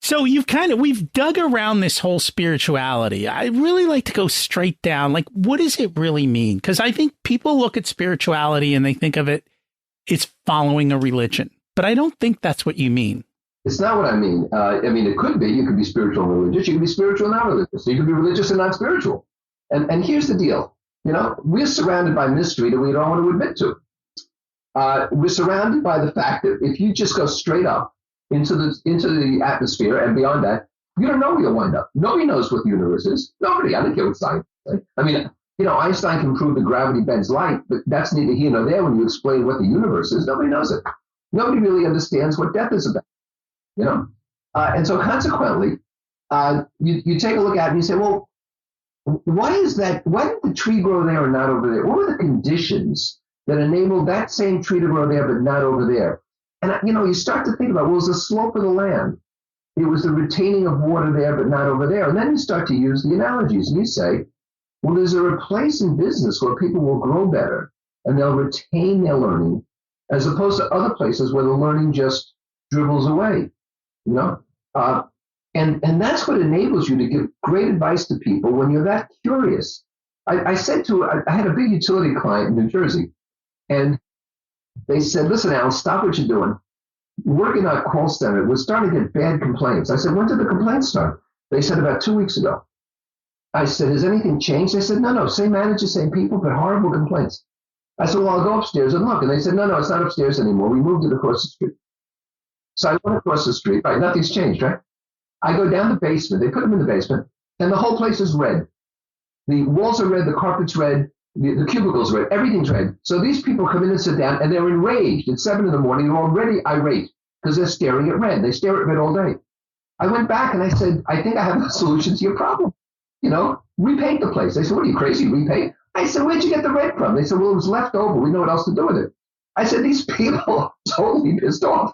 So we've dug around this whole spirituality. I really like to go straight down. Like, what does it really mean? Because I think people look at spirituality and they think of it's following a religion. But I don't think that's what you mean. It's not what I mean. It could be. You could be spiritual and religious. You could be spiritual and not religious. So you could be religious and not spiritual. And here's the deal. We're surrounded by mystery that we don't want to admit to. We're surrounded by the fact that if you just go straight up into the atmosphere and beyond that, you don't know where you'll wind up. Nobody knows what the universe is. Nobody. I don't care what science says. Einstein can prove that gravity bends light, but that's neither here nor there when you explain what the universe is. Nobody knows it. Nobody really understands what death is about. And so consequently, you take a look at it and you say, well, why is that? Why did the tree grow there and not over there? What were the conditions that enabled that same tree to grow there but not over there? And you start to think about, well, it was the slope of the land. It was the retaining of water there but not over there. And then you start to use the analogies and you say, well, is there a place in business where people will grow better and they'll retain their learning as opposed to other places where the learning just dribbles away? And that's what enables you to give great advice to people when you're that curious. I had a big utility client in New Jersey, and they said, listen, Al, stop what you're doing. Working on a call center, we're starting to get bad complaints. I said, when did the complaints start? They said about 2 weeks ago. I said, has anything changed? They said, no, same manager, same people, but horrible complaints. I said, well, I'll go upstairs and look. And they said, no, it's not upstairs anymore. We moved it across the street. So I went across the street, right? Nothing's changed, right? I go down the basement. They put them in the basement, and the whole place is red. The walls are red, the carpet's red, the cubicle's red, everything's red. So these people come in and sit down, and they're enraged. It's 7 a.m. They're already irate because they're staring at red. They stare at red all day. I went back and I said, I think I have a solution to your problem. Repaint the place. They said, what are you, crazy? Repaint? I said, where'd you get the red from? They said, well, it was left over. We know what else to do with it. I said, these people are totally pissed off.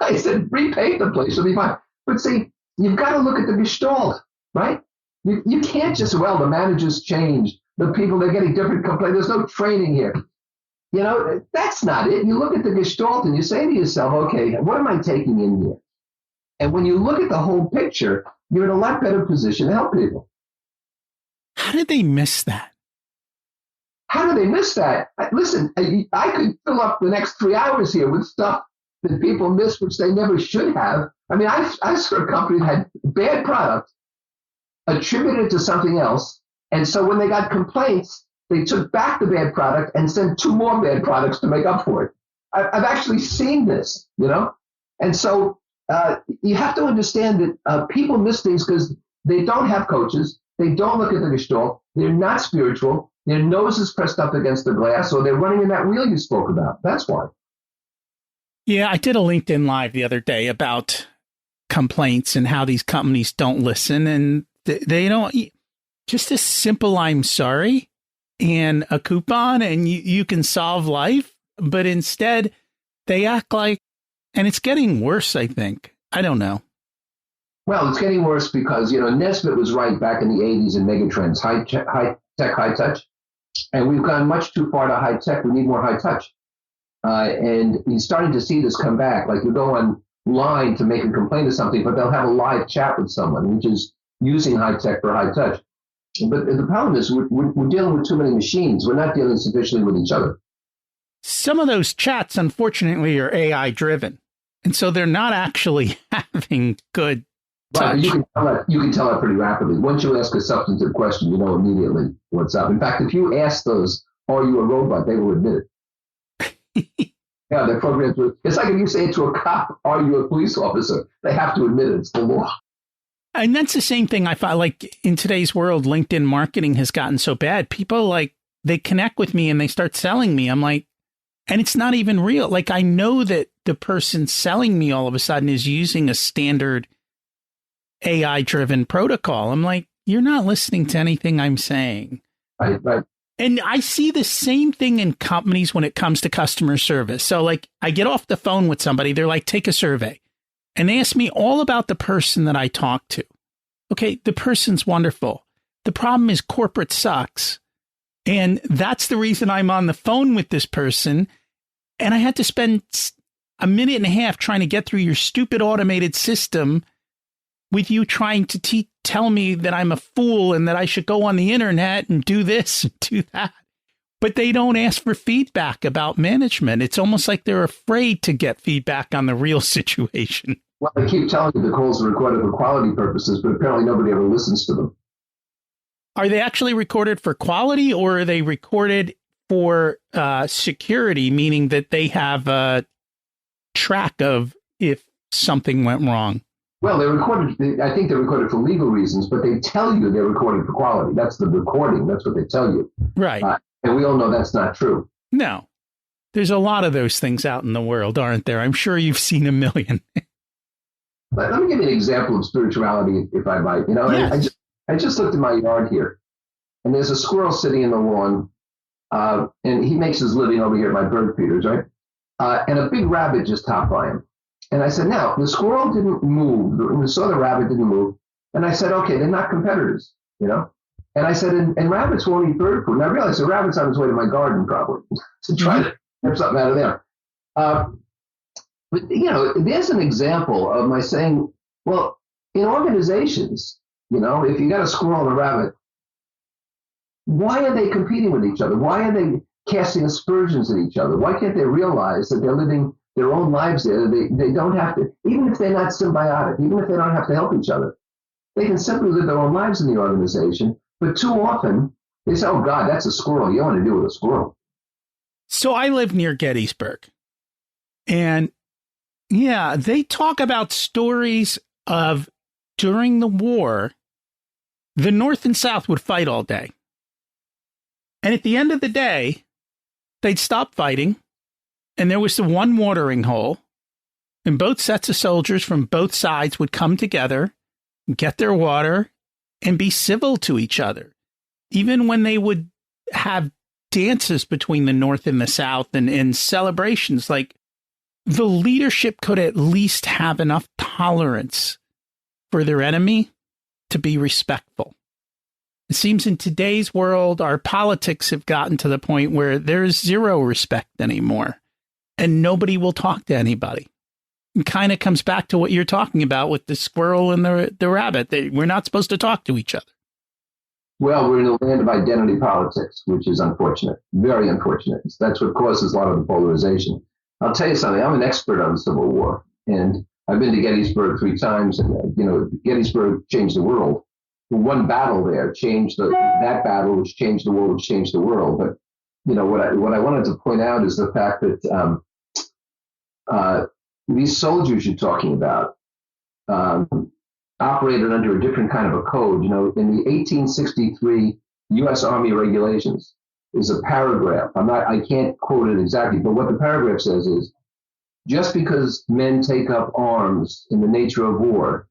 I said, repaint the place. It'll be fine. But see, you've got to look at the gestalt, right? You can't just, well, the manager's changed. The people, they're getting different complaints. There's no training here. That's not it. You look at the gestalt and you say to yourself, okay, what am I taking in here? And when you look at the whole picture, you're in a lot better position to help people. How did they miss that? How did they miss that? Listen, I could fill up the next 3 hours here with stuff that people miss, which they never should have. I saw a company that had bad product, attributed it to something else. And so when they got complaints, they took back the bad product and sent 2 more bad products to make up for it. I've actually seen this, And so you have to understand that people miss things because they don't have coaches. They don't look at the gestalt. They're not spiritual. Their nose is pressed up against the glass, or they're running in that wheel you spoke about. That's why. Yeah, I did a LinkedIn Live the other day about complaints and how these companies don't listen. And they don't, just a simple I'm sorry and a coupon and you can solve life. But instead, they act like, and it's getting worse, I think. I don't know. Well, it's getting worse because, Nesbitt was right back in the 80s in megatrends, high tech, high touch. And we've gone much too far to high tech. We need more high touch. And he's starting to see this come back. Like you go online to make a complaint or something, but they'll have a live chat with someone, which is using high tech for high touch. But the problem is we're dealing with too many machines. We're not dealing sufficiently with each other. Some of those chats, unfortunately, are AI driven. And so they're not actually having good touch. Right, you can tell that pretty rapidly. Once you ask a substantive question, you know immediately what's up. In fact, if you ask those, are you a robot, they will admit it. Yeah, they're programmed to. It's like if you say to a cop, are you a police officer? They have to admit it. It's the law. And that's the same thing I find, like in today's world, LinkedIn marketing has gotten so bad. People they connect with me and they start selling me. I'm like, and it's not even real. Like I know that the person selling me all of a sudden is using a standard AI driven protocol. I'm like, you're not listening to anything I'm saying. Right. And I see the same thing in companies when it comes to customer service. So like I get off the phone with somebody, they're like, take a survey. And they ask me all about the person that I talk to. Okay, the person's wonderful. The problem is corporate sucks. And that's the reason I'm on the phone with this person. And I had to spend a minute and a half trying to get through your stupid automated system with you trying to tell me that I'm a fool and that I should go on the internet and do this and do that. But they don't ask for feedback about management. It's almost like they're afraid to get feedback on the real situation. Well, they keep telling you the calls are recorded for quality purposes, but apparently nobody ever listens to them. Are they actually recorded for quality, or are they recorded for security, meaning that they have a track of if something went wrong? Well, I think they're recorded for legal reasons, but they tell you they're recording for quality. That's the recording. That's what they tell you. Right. And we all know that's not true. No. There's a lot of those things out in the world, aren't there? I'm sure you've seen a million. But let me give you an example of spirituality, if I might. Yes. I just looked in my yard here, and there's a squirrel sitting in the lawn, and he makes his living over here at my bird feeders, right? And a big rabbit just hopped by him. And I said, now, the squirrel didn't move, and saw the rabbit didn't move. And I said, okay, they're not competitors, And I said, and rabbits won't eat bird food. And I realized the rabbit's on his way to my garden probably to try to get something out of there. But, there's an example of my saying, well, in organizations, if you got a squirrel and a rabbit, why are they competing with each other? Why are they casting aspersions at each other? Why can't they realize that they're living their own lives there? They don't have to, even if they're not symbiotic, even if they don't have to help each other, they can simply live their own lives in the organization. But too often, they say, oh, God, that's a squirrel. You don't want to deal with a squirrel. So I live near Gettysburg. And, yeah, they talk about stories of during the war, the North and South would fight all day. And at the end of the day, they'd stop fighting. And there was the one watering hole. And both sets of soldiers from both sides would come together, get their water, and be civil to each other. Even when they would have dances between the North and the South and celebrations, like the leadership could at least have enough tolerance for their enemy to be respectful. It seems in today's world, our politics have gotten to the point where there's zero respect anymore, and nobody will talk to anybody. It kind of comes back to what you're talking about with the squirrel and the rabbit. We're not supposed to talk to each other. Well, we're in a land of identity politics, which is unfortunate, very unfortunate. That's what causes a lot of the polarization. I'll tell you something. I'm an expert on the Civil War, and I've been to Gettysburg 3 times, and Gettysburg changed the world. One battle there changed that battle, which changed the war, which changed the world. But what I wanted to point out is the fact that these soldiers you're talking about operated under a different kind of a code. In the 1863 U.S. Army regulations is a paragraph. I can't quote it exactly, but what the paragraph says is, just because men take up arms in the nature of war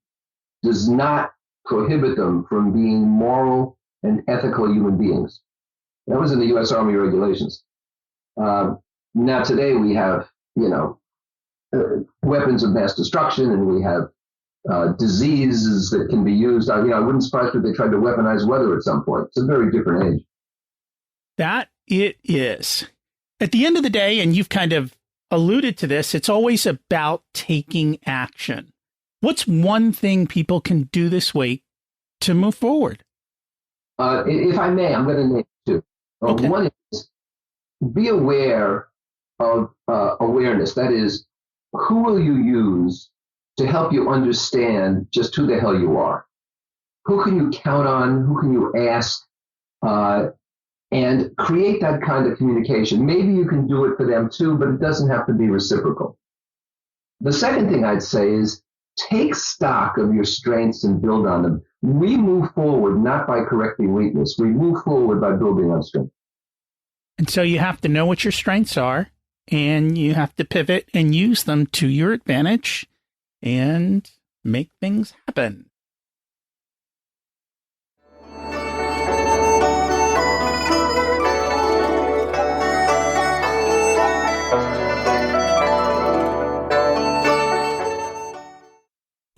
does not prohibit them from being moral and ethical human beings. That was in the U.S. Army regulations. Now today we have, weapons of mass destruction, and we have diseases that can be used. I wouldn't surprise me if they tried to weaponize weather at some point. It's a very different age. That it is. At the end of the day, and you've kind of alluded to this, it's always about taking action. What's one thing people can do this week to move forward? If I may, I'm going to name 2. Okay. One is be aware of awareness. That is, who will you use to help you understand just who the hell you are? Who can you count on? Who can you ask? And create that kind of communication. Maybe you can do it for them too, but it doesn't have to be reciprocal. The second thing I'd say is take stock of your strengths and build on them. We move forward not by correcting weakness. We move forward by building on strength. And so you have to know what your strengths are, and you have to pivot and use them to your advantage and make things happen.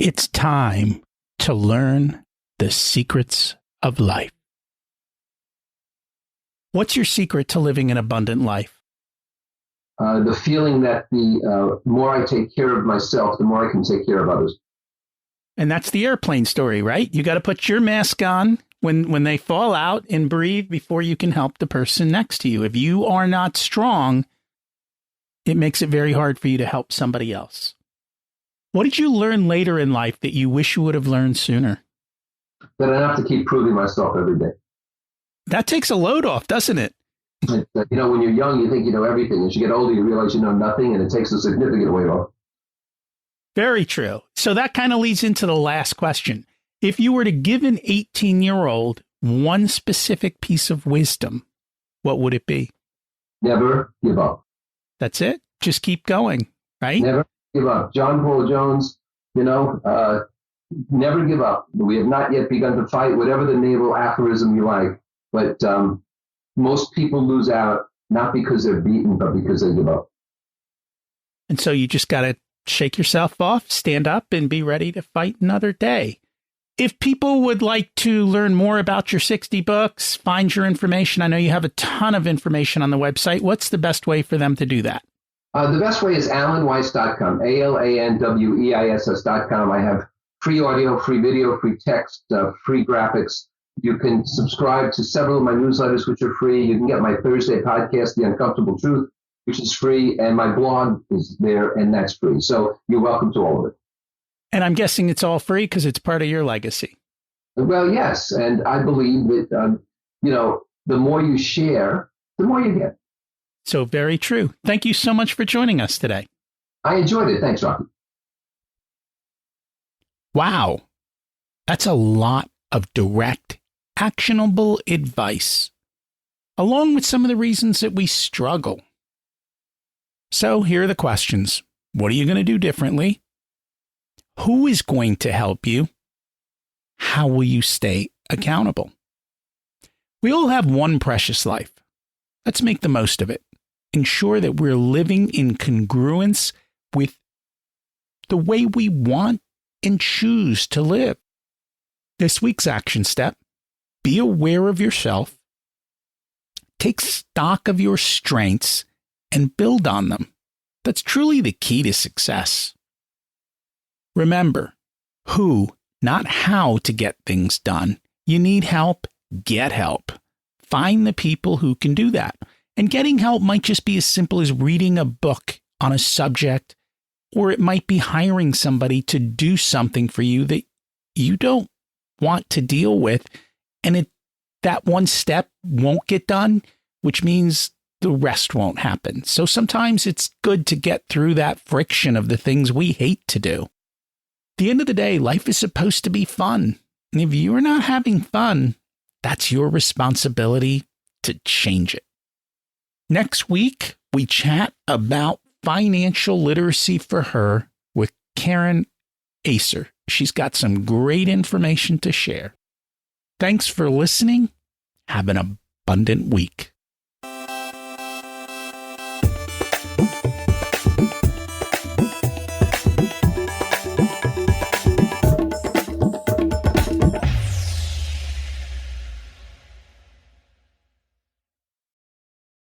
It's time to learn the secrets of life. What's your secret to living an abundant life? the feeling that the more I take care of myself, the more I can take care of others. And that's the airplane story, right? You got to put your mask on when they fall out and breathe before you can help the person next to you. If you are not strong, it makes it very hard for you to help somebody else. What did you learn later in life that you wish you would have learned sooner? That I have to keep proving myself every day. That takes a load off, doesn't it? When you're young, you think you know everything. As you get older, you realize you know nothing, and it takes a significant weight off. Very true. So that kind of leads into the last question. If you were to give an 18-year-old one specific piece of wisdom, what would it be? Never give up. That's it. Just keep going, right? Never give up. John Paul Jones, never give up. We have not yet begun to fight, whatever the naval aphorism you like. But most people lose out, not because they're beaten, but because they give up. And so you just got to shake yourself off, stand up, and be ready to fight another day. If people would like to learn more about your 60 books, find your information, I know you have a ton of information on the website. What's the best way for them to do that? The best way is alanweiss.com, ALANWEISS.com. I have free audio, free video, free text, free graphics. You can subscribe to several of my newsletters, which are free. You can get my Thursday podcast, The Uncomfortable Truth, which is free. And my blog is there, and that's free. So you're welcome to all of it. And I'm guessing it's all free because it's part of your legacy. Well, yes. And I believe that, the more you share, the more you get. So very true. Thank you so much for joining us today. I enjoyed it. Thanks, Rocky. Wow. That's a lot of direct, actionable advice, along with some of the reasons that we struggle. So here are the questions. What are you going to do differently? Who is going to help you? How will you stay accountable? We all have one precious life. Let's make the most of it. Ensure that we're living in congruence with the way we want and choose to live. This week's action step: be aware of yourself, take stock of your strengths, and build on them. That's truly the key to success. Remember, who, not how to get things done. You need help, get help. Find the people who can do that. And getting help might just be as simple as reading a book on a subject, or it might be hiring somebody to do something for you that you don't want to deal with, and that one step won't get done, which means the rest won't happen. So sometimes it's good to get through that friction of the things we hate to do. At the end of the day, life is supposed to be fun. And if you're not having fun, that's your responsibility to change it. Next week, we chat about financial literacy for her with Karen Acer. She's got some great information to share. Thanks for listening. Have an abundant week.